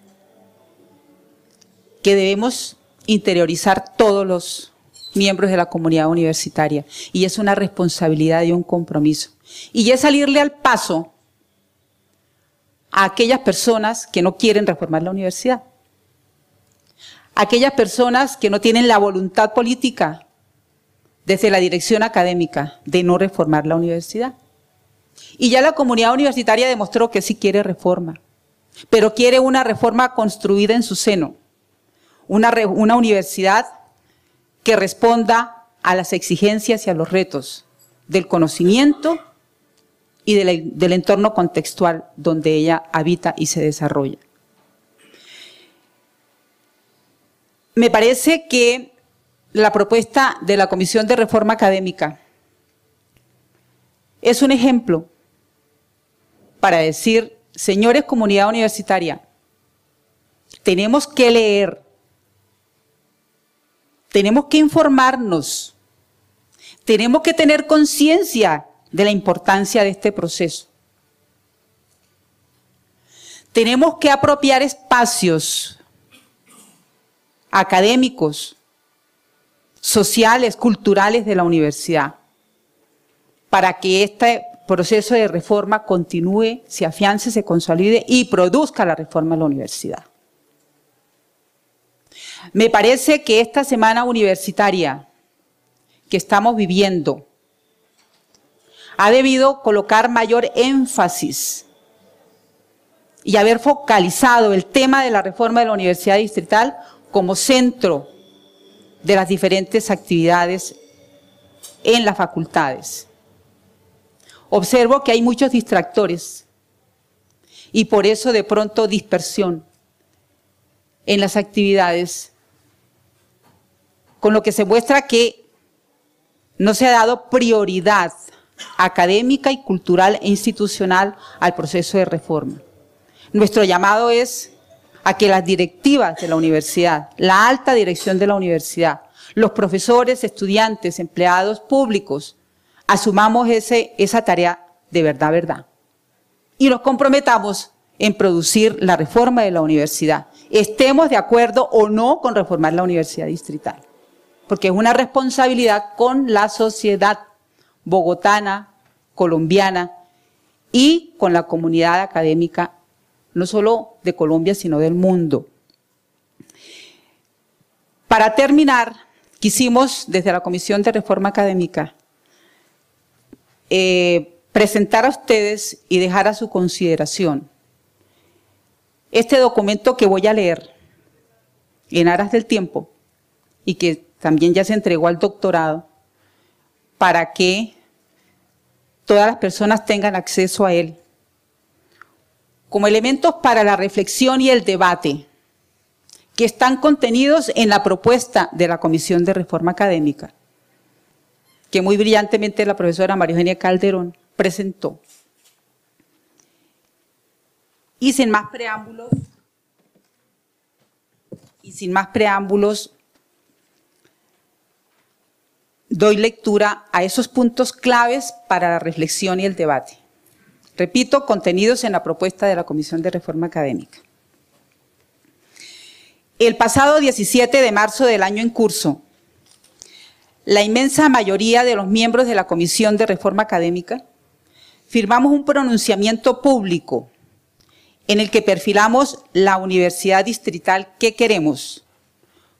que debemos interiorizar todos los miembros de la comunidad universitaria, y es una responsabilidad y un compromiso. Y es salirle al paso a aquellas personas que no quieren reformar la universidad, aquellas personas que no tienen la voluntad política desde la dirección académica de no reformar la universidad. Y ya la comunidad universitaria demostró que sí quiere reforma, pero quiere una reforma construida en su seno, una universidad que responda a las exigencias y a los retos del conocimiento y del entorno contextual donde ella habita y se desarrolla. Me parece que la propuesta de la Comisión de Reforma Académica es un ejemplo para decir, señores comunidad universitaria, tenemos que leer, tenemos que informarnos, tenemos que tener conciencia de la importancia de este proceso. Tenemos que apropiar espacios académicos, sociales, culturales de la universidad, para que este proceso de reforma continúe, se afiance, se consolide y produzca la reforma en la universidad. Me parece que esta semana universitaria que estamos viviendo ha debido colocar mayor énfasis y haber focalizado el tema de la reforma de la Universidad Distrital como centro de las diferentes actividades en las facultades. Observo que hay muchos distractores y por eso de pronto dispersión en las actividades, con lo que se muestra que no se ha dado prioridad académica y cultural e institucional al proceso de reforma. Nuestro llamado es a que las directivas de la universidad, la alta dirección de la universidad, los profesores, estudiantes, empleados públicos, asumamos esa tarea de verdad. y nos comprometamos en producir la reforma de la universidad. Estemos de acuerdo o no con reformar la universidad distrital, porque es una responsabilidad con la sociedad bogotana, colombiana y con la comunidad académica, no solo de Colombia, sino del mundo. Para terminar, quisimos desde la Comisión de Reforma Académica presentar a ustedes y dejar a su consideración este documento que voy a leer en aras del tiempo y que también ya se entregó al doctorado para que todas las personas tengan acceso a él como elementos para la reflexión y el debate que están contenidos en la propuesta de la Comisión de Reforma Académica, que muy brillantemente la profesora María Eugenia Calderón presentó. Y sin más preámbulos, doy lectura a esos puntos claves para la reflexión y el debate. Repito, contenidos en la propuesta de la Comisión de Reforma Académica. El pasado 17 de marzo del año en curso, la inmensa mayoría de los miembros de la Comisión de Reforma Académica firmamos un pronunciamiento público en el que perfilamos la universidad distrital que queremos,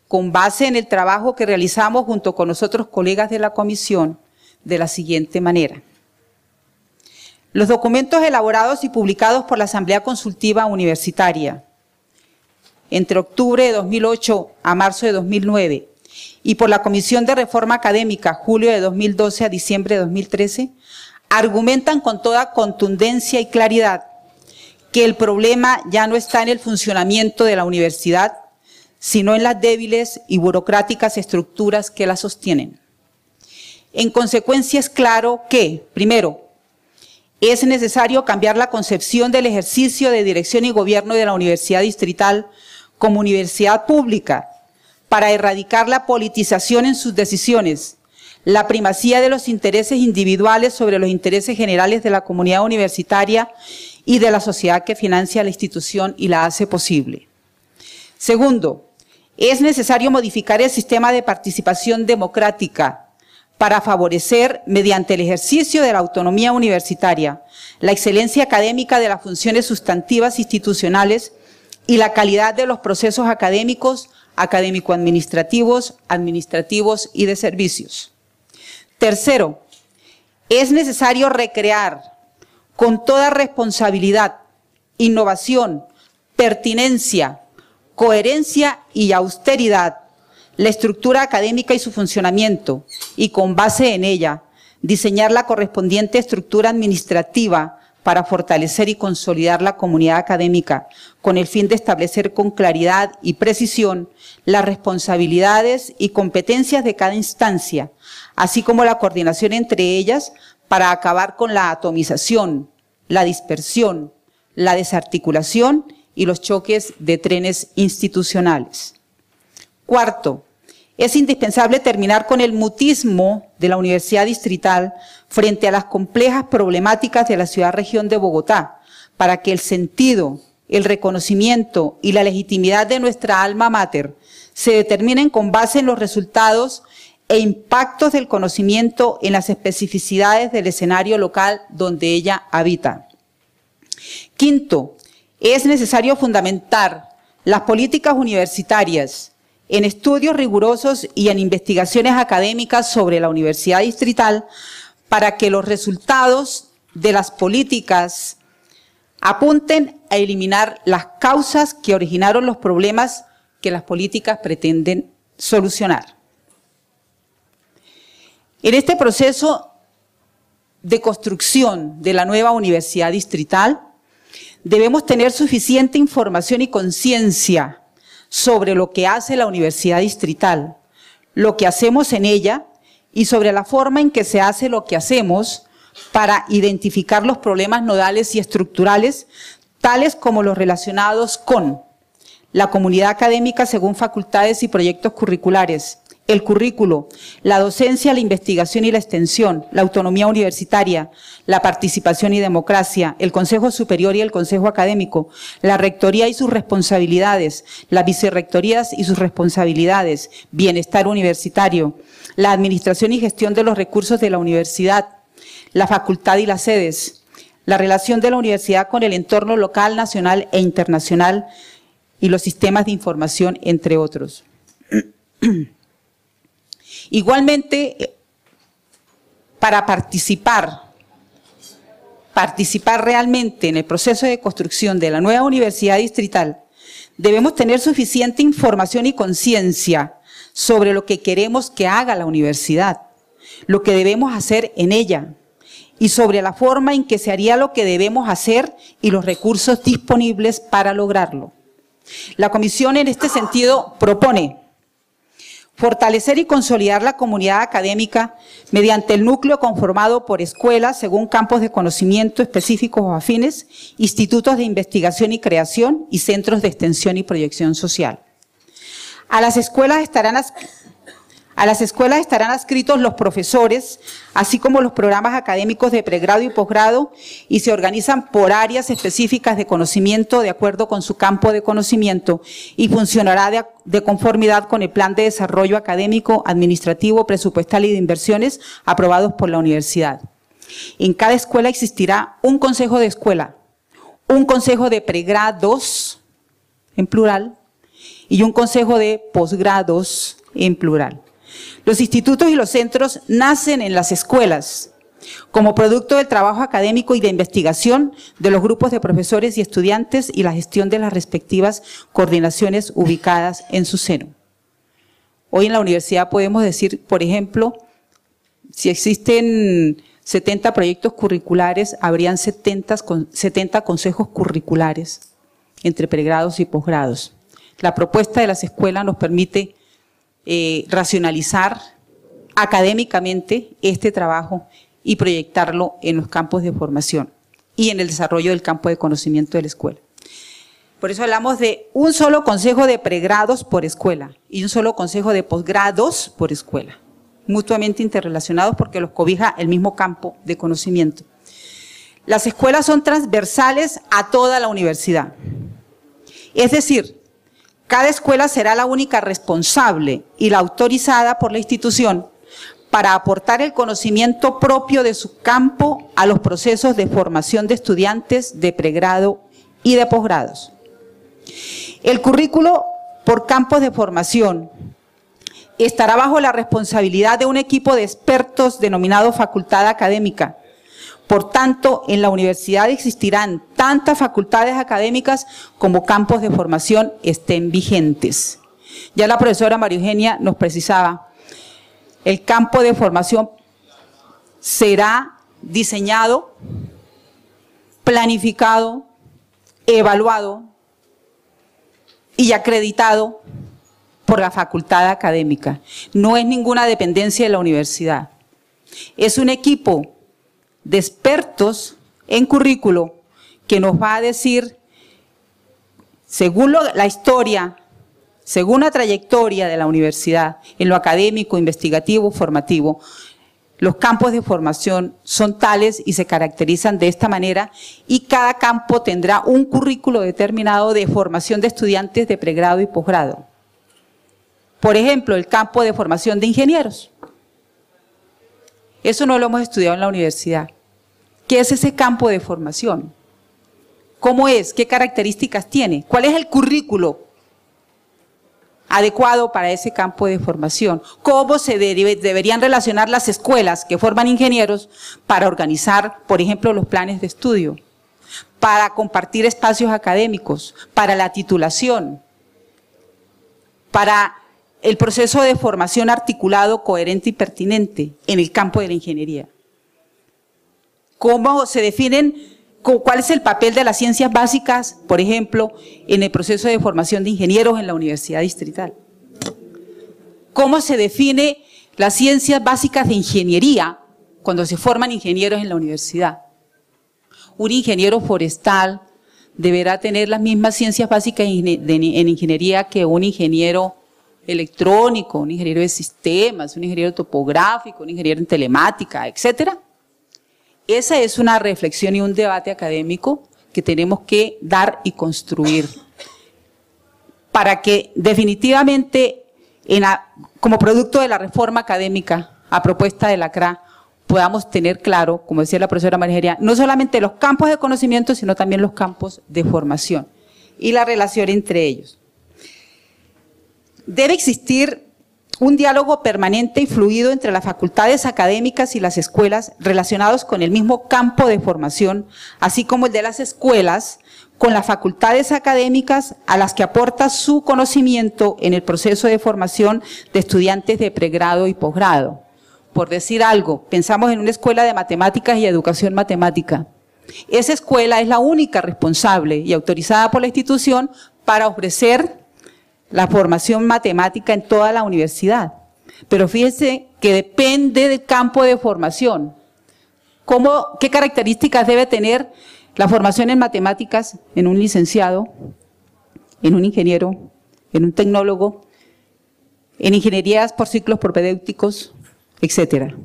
con base en el trabajo que realizamos junto con los otros colegas de la comisión, de la siguiente manera. Los documentos elaborados y publicados por la Asamblea Consultiva Universitaria entre octubre de 2008 a marzo de 2009 y por la Comisión de Reforma Académica julio de 2012 a diciembre de 2013, argumentan con toda contundencia y claridad que el problema ya no está en el funcionamiento de la universidad, sino en las débiles y burocráticas estructuras que la sostienen. En consecuencia, es claro que, primero, es necesario cambiar la concepción del ejercicio de dirección y gobierno de la universidad distrital como universidad pública para erradicar la politización en sus decisiones, la primacía de los intereses individuales sobre los intereses generales de la comunidad universitaria y de la sociedad que financia la institución y la hace posible. Segundo, es necesario modificar el sistema de participación democrática para favorecer, mediante el ejercicio de la autonomía universitaria, la excelencia académica de las funciones sustantivas institucionales y la calidad de los procesos académicos, académico-administrativos, administrativos y de servicios. Tercero, es necesario recrear con toda responsabilidad, innovación, pertinencia, coherencia y austeridad la estructura académica y su funcionamiento, y con base en ella, diseñar la correspondiente estructura administrativa para fortalecer y consolidar la comunidad académica, con el fin de establecer con claridad y precisión las responsabilidades y competencias de cada instancia, así como la coordinación entre ellas para acabar con la atomización, la dispersión, la desarticulación y los choques de trenes institucionales. Cuarto, es indispensable terminar con el mutismo de la universidad distrital frente a las complejas problemáticas de la ciudad-región de Bogotá, para que el sentido, el reconocimiento y la legitimidad de nuestra alma mater se determinen con base en los resultados e impactos del conocimiento en las especificidades del escenario local donde ella habita. Quinto, es necesario fundamentar las políticas universitarias en estudios rigurosos y en investigaciones académicas sobre la universidad distrital para que los resultados de las políticas apunten a eliminar las causas que originaron los problemas que las políticas pretenden solucionar. En este proceso de construcción de la nueva universidad distrital, debemos tener suficiente información y conciencia sobre lo que hace la universidad distrital, lo que hacemos en ella y sobre la forma en que se hace lo que hacemos para identificar los problemas nodales y estructurales, tales como los relacionados con la comunidad académica según facultades y proyectos curriculares, el currículo, la docencia, la investigación y la extensión, la autonomía universitaria, la participación y democracia, el Consejo Superior y el Consejo Académico, la rectoría y sus responsabilidades, las vicerrectorías y sus responsabilidades, bienestar universitario, la administración y gestión de los recursos de la universidad, la facultad y las sedes, la relación de la universidad con el entorno local, nacional e internacional y los sistemas de información, entre otros. Igualmente, para participar realmente en el proceso de construcción de la nueva universidad distrital, debemos tener suficiente información y conciencia sobre lo que queremos que haga la universidad, lo que debemos hacer en ella y sobre la forma en que se haría lo que debemos hacer y los recursos disponibles para lograrlo. La comisión en este sentido propone fortalecer y consolidar la comunidad académica mediante el núcleo conformado por escuelas según campos de conocimiento específicos o afines, institutos de investigación y creación y centros de extensión y proyección social. A las escuelas estarán adscritos los profesores, así como los programas académicos de pregrado y posgrado, y se organizan por áreas específicas de conocimiento de acuerdo con su campo de conocimiento y funcionará de conformidad con el plan de desarrollo académico, administrativo, presupuestal y de inversiones aprobados por la universidad. En cada escuela existirá un consejo de escuela, un consejo de pregrados, en plural, y un consejo de posgrados, en plural. Los institutos y los centros nacen en las escuelas como producto del trabajo académico y de investigación de los grupos de profesores y estudiantes y la gestión de las respectivas coordinaciones ubicadas en su seno. Hoy en la universidad podemos decir, por ejemplo, si existen 70 proyectos curriculares, habrían 70 consejos curriculares entre pregrados y posgrados. La propuesta de las escuelas nos permite racionalizar académicamente este trabajo y proyectarlo en los campos de formación y en el desarrollo del campo de conocimiento de la escuela. Por eso hablamos de un solo consejo de pregrados por escuela y un solo consejo de posgrados por escuela, mutuamente interrelacionados porque los cobija el mismo campo de conocimiento. Las escuelas son transversales a toda la universidad. Es decir, cada escuela será la única responsable y la autorizada por la institución para aportar el conocimiento propio de su campo a los procesos de formación de estudiantes de pregrado y de posgrados. El currículo por campos de formación estará bajo la responsabilidad de un equipo de expertos denominado facultad académica. Por tanto, en la universidad existirán tantas facultades académicas como campos de formación estén vigentes. Ya la profesora María Eugenia nos precisaba, el campo de formación será diseñado, planificado, evaluado y acreditado por la facultad académica. No es ninguna dependencia de la universidad. Es un equipo de expertos en currículo que nos va a decir, según la historia, según la trayectoria de la universidad, en lo académico, investigativo, formativo, los campos de formación son tales y se caracterizan de esta manera y cada campo tendrá un currículo determinado de formación de estudiantes de pregrado y posgrado. Por ejemplo, el campo de formación de ingenieros. Eso no lo hemos estudiado en la universidad. ¿Qué es ese campo de formación? ¿Cómo es? ¿Qué características tiene? ¿Cuál es el currículo adecuado para ese campo de formación? ¿Cómo se deberían relacionar las escuelas que forman ingenieros para organizar, por ejemplo, los planes de estudio, para compartir espacios académicos, para la titulación, para el proceso de formación articulado, coherente y pertinente en el campo de la ingeniería? ¿Cómo se definen, cuál es el papel de las ciencias básicas, por ejemplo, en el proceso de formación de ingenieros en la universidad distrital? ¿Cómo se define las ciencias básicas de ingeniería cuando se forman ingenieros en la universidad? Un ingeniero forestal deberá tener las mismas ciencias básicas en ingeniería que un ingeniero electrónico, un ingeniero de sistemas, un ingeniero topográfico, un ingeniero en telemática, etcétera. Esa es una reflexión y un debate académico que tenemos que dar y construir para que definitivamente, como producto de la reforma académica a propuesta de la CRA, podamos tener claro, como decía la profesora María, no solamente los campos de conocimiento, sino también los campos de formación y la relación entre ellos. Debe existir un diálogo permanente y fluido entre las facultades académicas y las escuelas relacionados con el mismo campo de formación, así como el de las escuelas con las facultades académicas a las que aporta su conocimiento en el proceso de formación de estudiantes de pregrado y posgrado. Por decir algo, pensamos en una escuela de matemáticas y educación matemática. Esa escuela es la única responsable y autorizada por la institución para ofrecer la formación matemática en toda la universidad. Pero fíjense que depende del campo de formación. ¿Qué características debe tener la formación en matemáticas en un licenciado, en un ingeniero, en un tecnólogo, en ingenierías por ciclos propedéuticos, etcétera?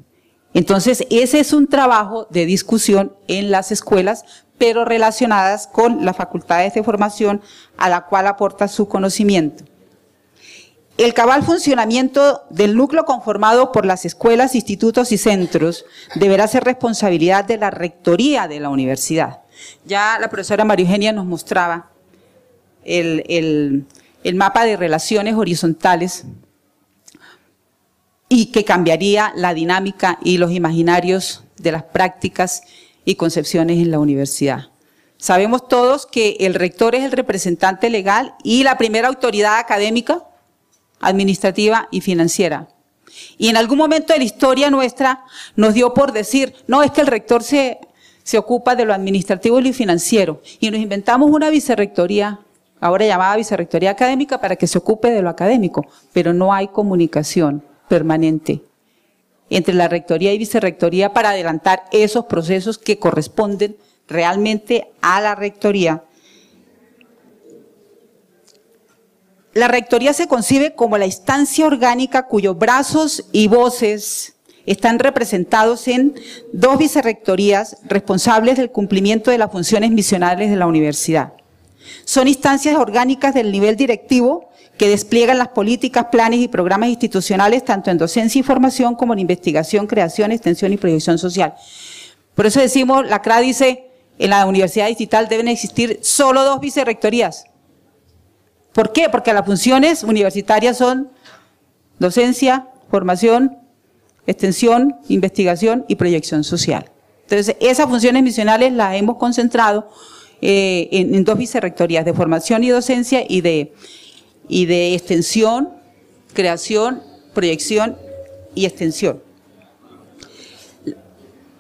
Entonces, ese es un trabajo de discusión en las escuelas, pero relacionadas con las facultades de formación a la cual aporta su conocimiento. El cabal funcionamiento del núcleo conformado por las escuelas, institutos y centros deberá ser responsabilidad de la rectoría de la universidad. Ya la profesora María Eugenia nos mostraba el mapa de relaciones horizontales y que cambiaría la dinámica y los imaginarios de las prácticas y concepciones en la universidad. Sabemos todos que el rector es el representante legal y la primera autoridad académica, administrativa y financiera. Y en algún momento de la historia nuestra nos dio por decir, no, es que el rector se ocupa de lo administrativo y lo financiero. Y nos inventamos una vicerrectoría, ahora llamada vicerrectoría académica, para que se ocupe de lo académico, pero no hay comunicación permanente entre la rectoría y vicerrectoría para adelantar esos procesos que corresponden realmente a la rectoría. La rectoría se concibe como la instancia orgánica cuyos brazos y voces están representados en 2 vicerrectorías responsables del cumplimiento de las funciones misionales de la universidad. Son instancias orgánicas del nivel directivo que despliegan las políticas, planes y programas institucionales tanto en docencia y formación como en investigación, creación, extensión y proyección social. Por eso decimos, la CRA dice, en la universidad distrital deben existir solo 2 vicerrectorías. ¿Por qué? Porque las funciones universitarias son docencia, formación, extensión, investigación y proyección social. Entonces, esas funciones misionales las hemos concentrado en 2 vicerrectorías, de formación y docencia y de extensión, creación, proyección y extensión.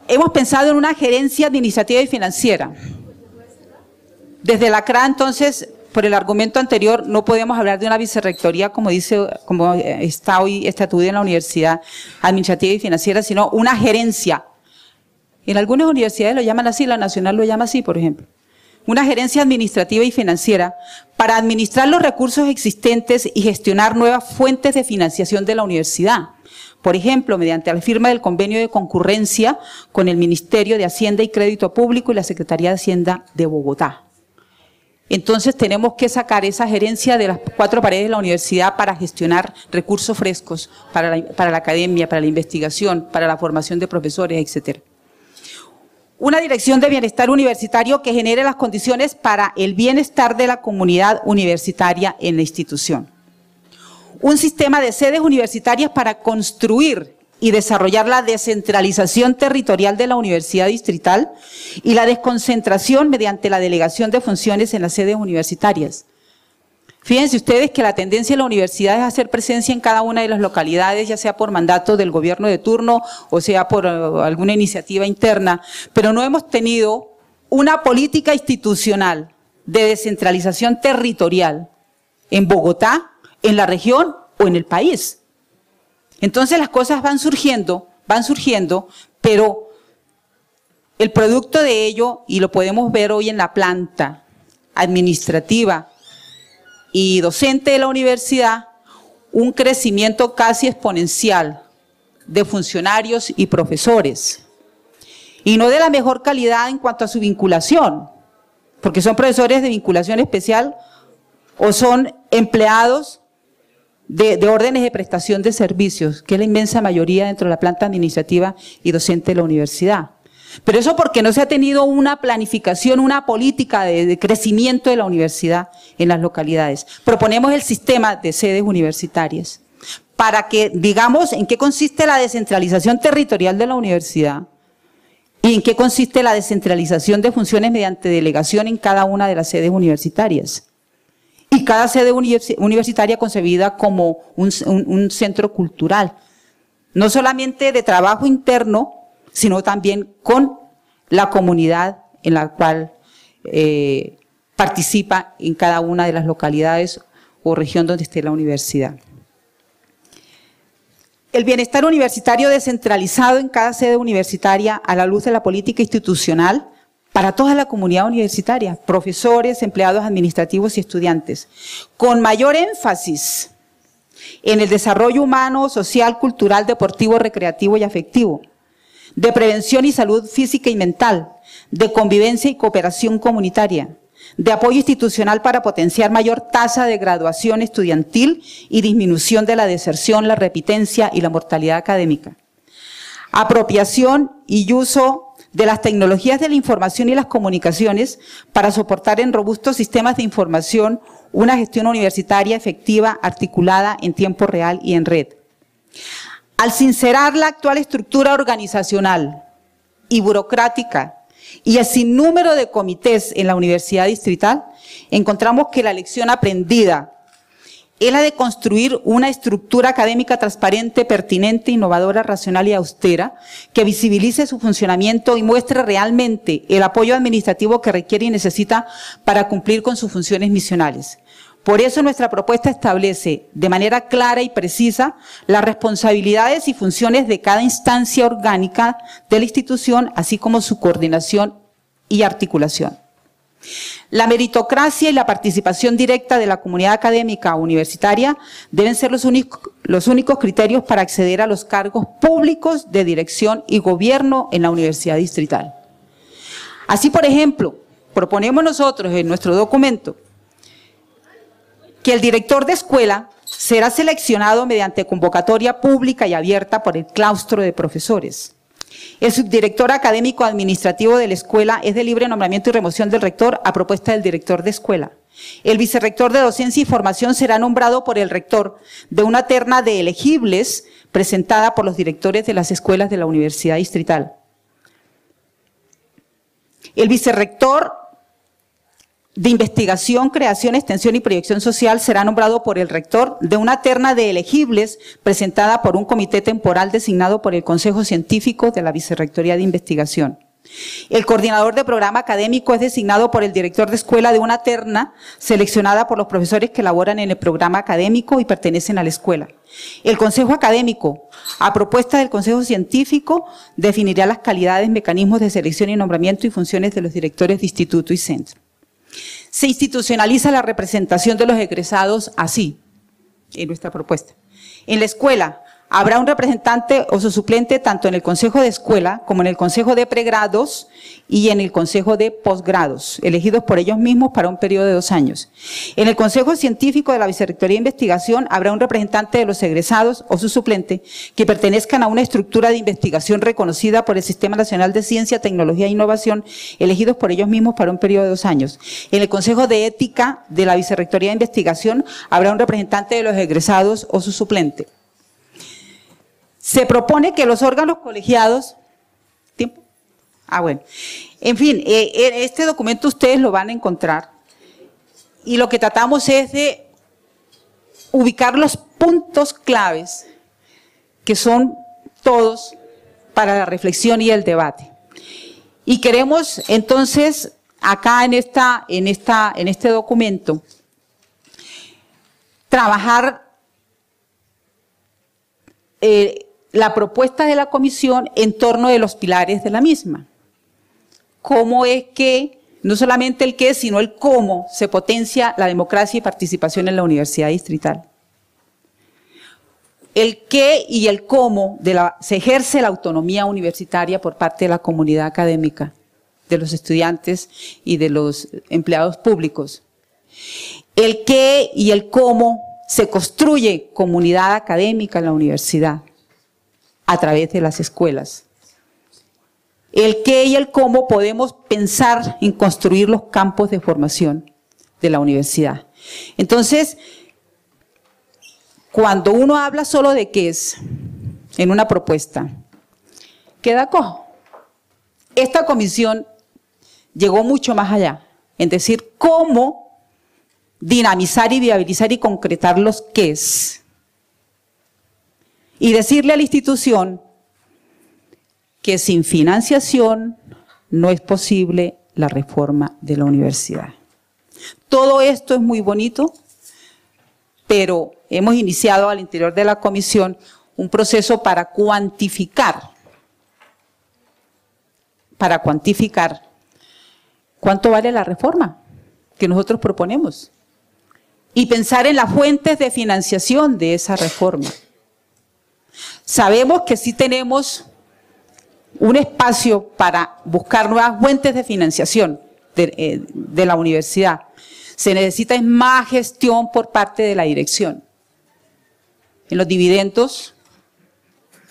Hemos pensado en una gerencia administrativa y financiera. Desde la CRA, entonces, por el argumento anterior, no podemos hablar de una vicerrectoría como está hoy estatuida en la universidad, administrativa y financiera, sino una gerencia. En algunas universidades lo llaman así, la Nacional lo llama así, por ejemplo. Una gerencia administrativa y financiera para administrar los recursos existentes y gestionar nuevas fuentes de financiación de la universidad. Por ejemplo, mediante la firma del convenio de concurrencia con el Ministerio de Hacienda y Crédito Público y la Secretaría de Hacienda de Bogotá. Entonces tenemos que sacar esa gerencia de las 4 paredes de la universidad para gestionar recursos frescos para la academia, para la investigación, para la formación de profesores, etcétera. Una dirección de bienestar universitario que genere las condiciones para el bienestar de la comunidad universitaria en la institución. Un sistema de sedes universitarias para construir y desarrollar la descentralización territorial de la universidad distrital y la desconcentración mediante la delegación de funciones en las sedes universitarias. Fíjense ustedes que la tendencia de la universidad es hacer presencia en cada una de las localidades, ya sea por mandato del gobierno de turno o sea por alguna iniciativa interna, pero no hemos tenido una política institucional de descentralización territorial en Bogotá, en la región o en el país. Entonces las cosas van surgiendo, pero el producto de ello, y lo podemos ver hoy en la planta administrativa y docente de la universidad, un crecimiento casi exponencial de funcionarios y profesores, y no de la mejor calidad en cuanto a su vinculación, porque son profesores de vinculación especial o son empleados de órdenes de prestación de servicios, que es la inmensa mayoría dentro de la planta administrativa y docente de la universidad. Pero eso porque no se ha tenido una planificación, una política de crecimiento de la universidad en las localidades. Proponemos el sistema de sedes universitarias para que digamos en qué consiste la descentralización territorial de la universidad y en qué consiste la descentralización de funciones mediante delegación en cada una de las sedes universitarias. Y cada sede universitaria concebida como un centro cultural, no solamente de trabajo interno, sino también con la comunidad en la cual participa en cada una de las localidades o región donde esté la universidad. El bienestar universitario descentralizado en cada sede universitaria a la luz de la política institucional para toda la comunidad universitaria, profesores, empleados administrativos y estudiantes, con mayor énfasis en el desarrollo humano, social, cultural, deportivo, recreativo y afectivo, de prevención y salud física y mental, de convivencia y cooperación comunitaria, de apoyo institucional para potenciar mayor tasa de graduación estudiantil y disminución de la deserción, la repitencia y la mortalidad académica. Apropiación y uso de las tecnologías de la información y las comunicaciones para soportar en robustos sistemas de información una gestión universitaria efectiva, articulada en tiempo real y en red. Al sincerar la actual estructura organizacional y burocrática y el sinnúmero de comités en la universidad distrital, encontramos que la lección aprendida es la de construir una estructura académica transparente, pertinente, innovadora, racional y austera, que visibilice su funcionamiento y muestre realmente el apoyo administrativo que requiere y necesita para cumplir con sus funciones misionales. Por eso nuestra propuesta establece de manera clara y precisa las responsabilidades y funciones de cada instancia orgánica de la institución, así como su coordinación y articulación. La meritocracia y la participación directa de la comunidad académica universitaria deben ser los únicos criterios para acceder a los cargos públicos de dirección y gobierno en la universidad distrital. Así, por ejemplo, proponemos nosotros en nuestro documento que el director de escuela será seleccionado mediante convocatoria pública y abierta por el claustro de profesores. El subdirector académico administrativo de la escuela es de libre nombramiento y remoción del rector a propuesta del director de escuela. El vicerrector de docencia y formación será nombrado por el rector de una terna de elegibles presentada por los directores de las escuelas de la universidad distrital. El vicerrector de investigación, creación, extensión y proyección social será nombrado por el rector de una terna de elegibles presentada por un comité temporal designado por el Consejo Científico de la Vicerrectoría de Investigación. El coordinador de programa académico es designado por el director de escuela de una terna seleccionada por los profesores que laboran en el programa académico y pertenecen a la escuela. El Consejo Académico, a propuesta del Consejo Científico, definirá las calidades, mecanismos de selección y nombramiento y funciones de los directores de instituto y centro. Se institucionaliza la representación de los egresados así, en nuestra propuesta. En la escuela habrá un representante o su suplente tanto en el consejo de escuela como en el consejo de pregrados y en el consejo de posgrados, elegidos por ellos mismos para un periodo de 2 años. En el consejo científico de la Vicerrectoría de Investigación habrá un representante de los egresados o su suplente que pertenezcan a una estructura de investigación reconocida por el Sistema Nacional de Ciencia, Tecnología e Innovación, elegidos por ellos mismos para un periodo de 2 años. En el consejo de ética de la Vicerrectoría de Investigación habrá un representante de los egresados o su suplente. Se propone que los órganos colegiados... ¿Tiempo? Bueno. En fin, este documento ustedes lo van a encontrar. Y lo que tratamos es de ubicar los puntos claves, que son todos para la reflexión y el debate. Y queremos, entonces, acá en este documento, trabajar la propuesta de la comisión en torno de los pilares de la misma. Cómo es que, no solamente el qué, sino el cómo se potencia la democracia y participación en la universidad distrital. el qué y el cómo se ejerce la autonomía universitaria por parte de la comunidad académica, de los estudiantes y de los empleados públicos. El qué y el cómo se construye comunidad académica en la universidad a través de las escuelas. El qué y el cómo podemos pensar en construir los campos de formación de la universidad. Entonces, cuando uno habla solo de qué es en una propuesta, queda cojo. Esta comisión llegó mucho más allá, en decir cómo dinamizar y viabilizar y concretar los qués. Y decirle a la institución que sin financiación no es posible la reforma de la universidad. Todo esto es muy bonito, pero hemos iniciado al interior de la comisión un proceso para cuantificar cuánto vale la reforma que nosotros proponemos y pensar en las fuentes de financiación de esa reforma. Sabemos que sí tenemos un espacio para buscar nuevas fuentes de financiación de la universidad. Se necesita más gestión por parte de la dirección. En los dividendos,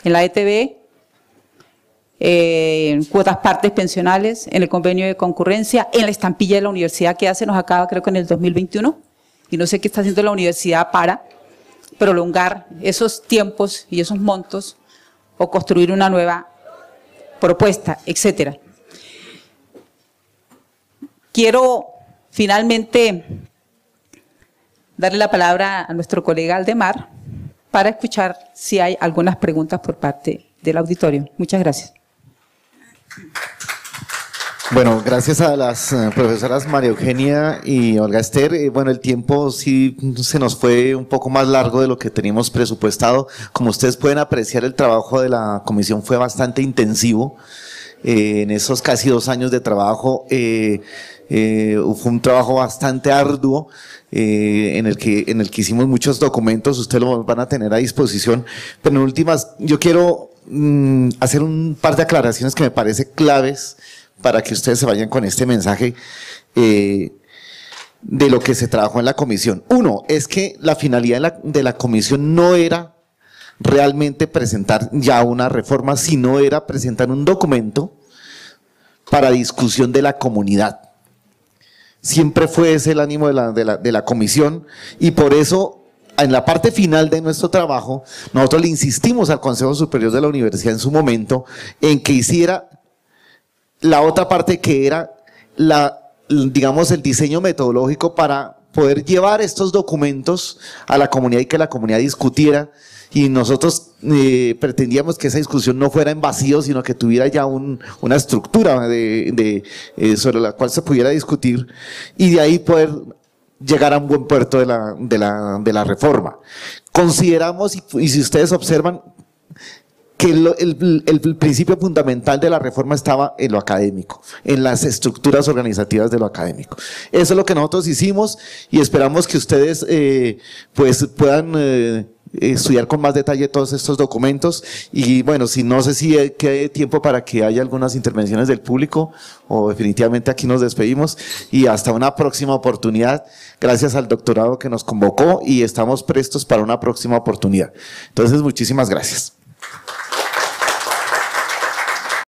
en la ETB, en cuotas partes pensionales, en el convenio de concurrencia, en la estampilla de la universidad que ya se nos acaba creo que en el 2021, y no sé qué está haciendo la universidad para prolongar esos tiempos y esos montos o construir una nueva propuesta, etcétera. Quiero finalmente darle la palabra a nuestro colega Aldemar para escuchar si hay algunas preguntas por parte del auditorio. Muchas gracias. Bueno, gracias a las profesoras María Eugenia y Olga Esther. Bueno, el tiempo sí se nos fue un poco más largo de lo que teníamos presupuestado. Como ustedes pueden apreciar, el trabajo de la comisión fue bastante intensivo. En esos casi 2 años de trabajo, fue un trabajo bastante arduo, en el que hicimos muchos documentos. Ustedes los van a tener a disposición. Pero en últimas, yo quiero hacer un par de aclaraciones que me parece claves para que ustedes se vayan con este mensaje de lo que se trabajó en la comisión. Uno, es que la finalidad de la comisión no era realmente presentar ya una reforma, sino era presentar un documento para discusión de la comunidad. Siempre fue ese el ánimo de la comisión, y por eso en la parte final de nuestro trabajo nosotros le insistimos al Consejo Superior de la Universidad en su momento en que hiciera la otra parte, que era digamos, el diseño metodológico para poder llevar estos documentos a la comunidad y que la comunidad discutiera. Y nosotros pretendíamos que esa discusión no fuera en vacío, sino que tuviera ya una estructura sobre la cual se pudiera discutir, y de ahí poder llegar a un buen puerto de la reforma. Consideramos, y si ustedes observan, que el principio fundamental de la reforma estaba en lo académico, en las estructuras organizativas de lo académico. Eso es lo que nosotros hicimos, y esperamos que ustedes pues puedan estudiar con más detalle todos estos documentos. Y bueno, no sé si quede tiempo para que haya algunas intervenciones del público, o definitivamente aquí nos despedimos y hasta una próxima oportunidad. Gracias al doctorado que nos convocó, y estamos prestos para una próxima oportunidad. Entonces, muchísimas gracias.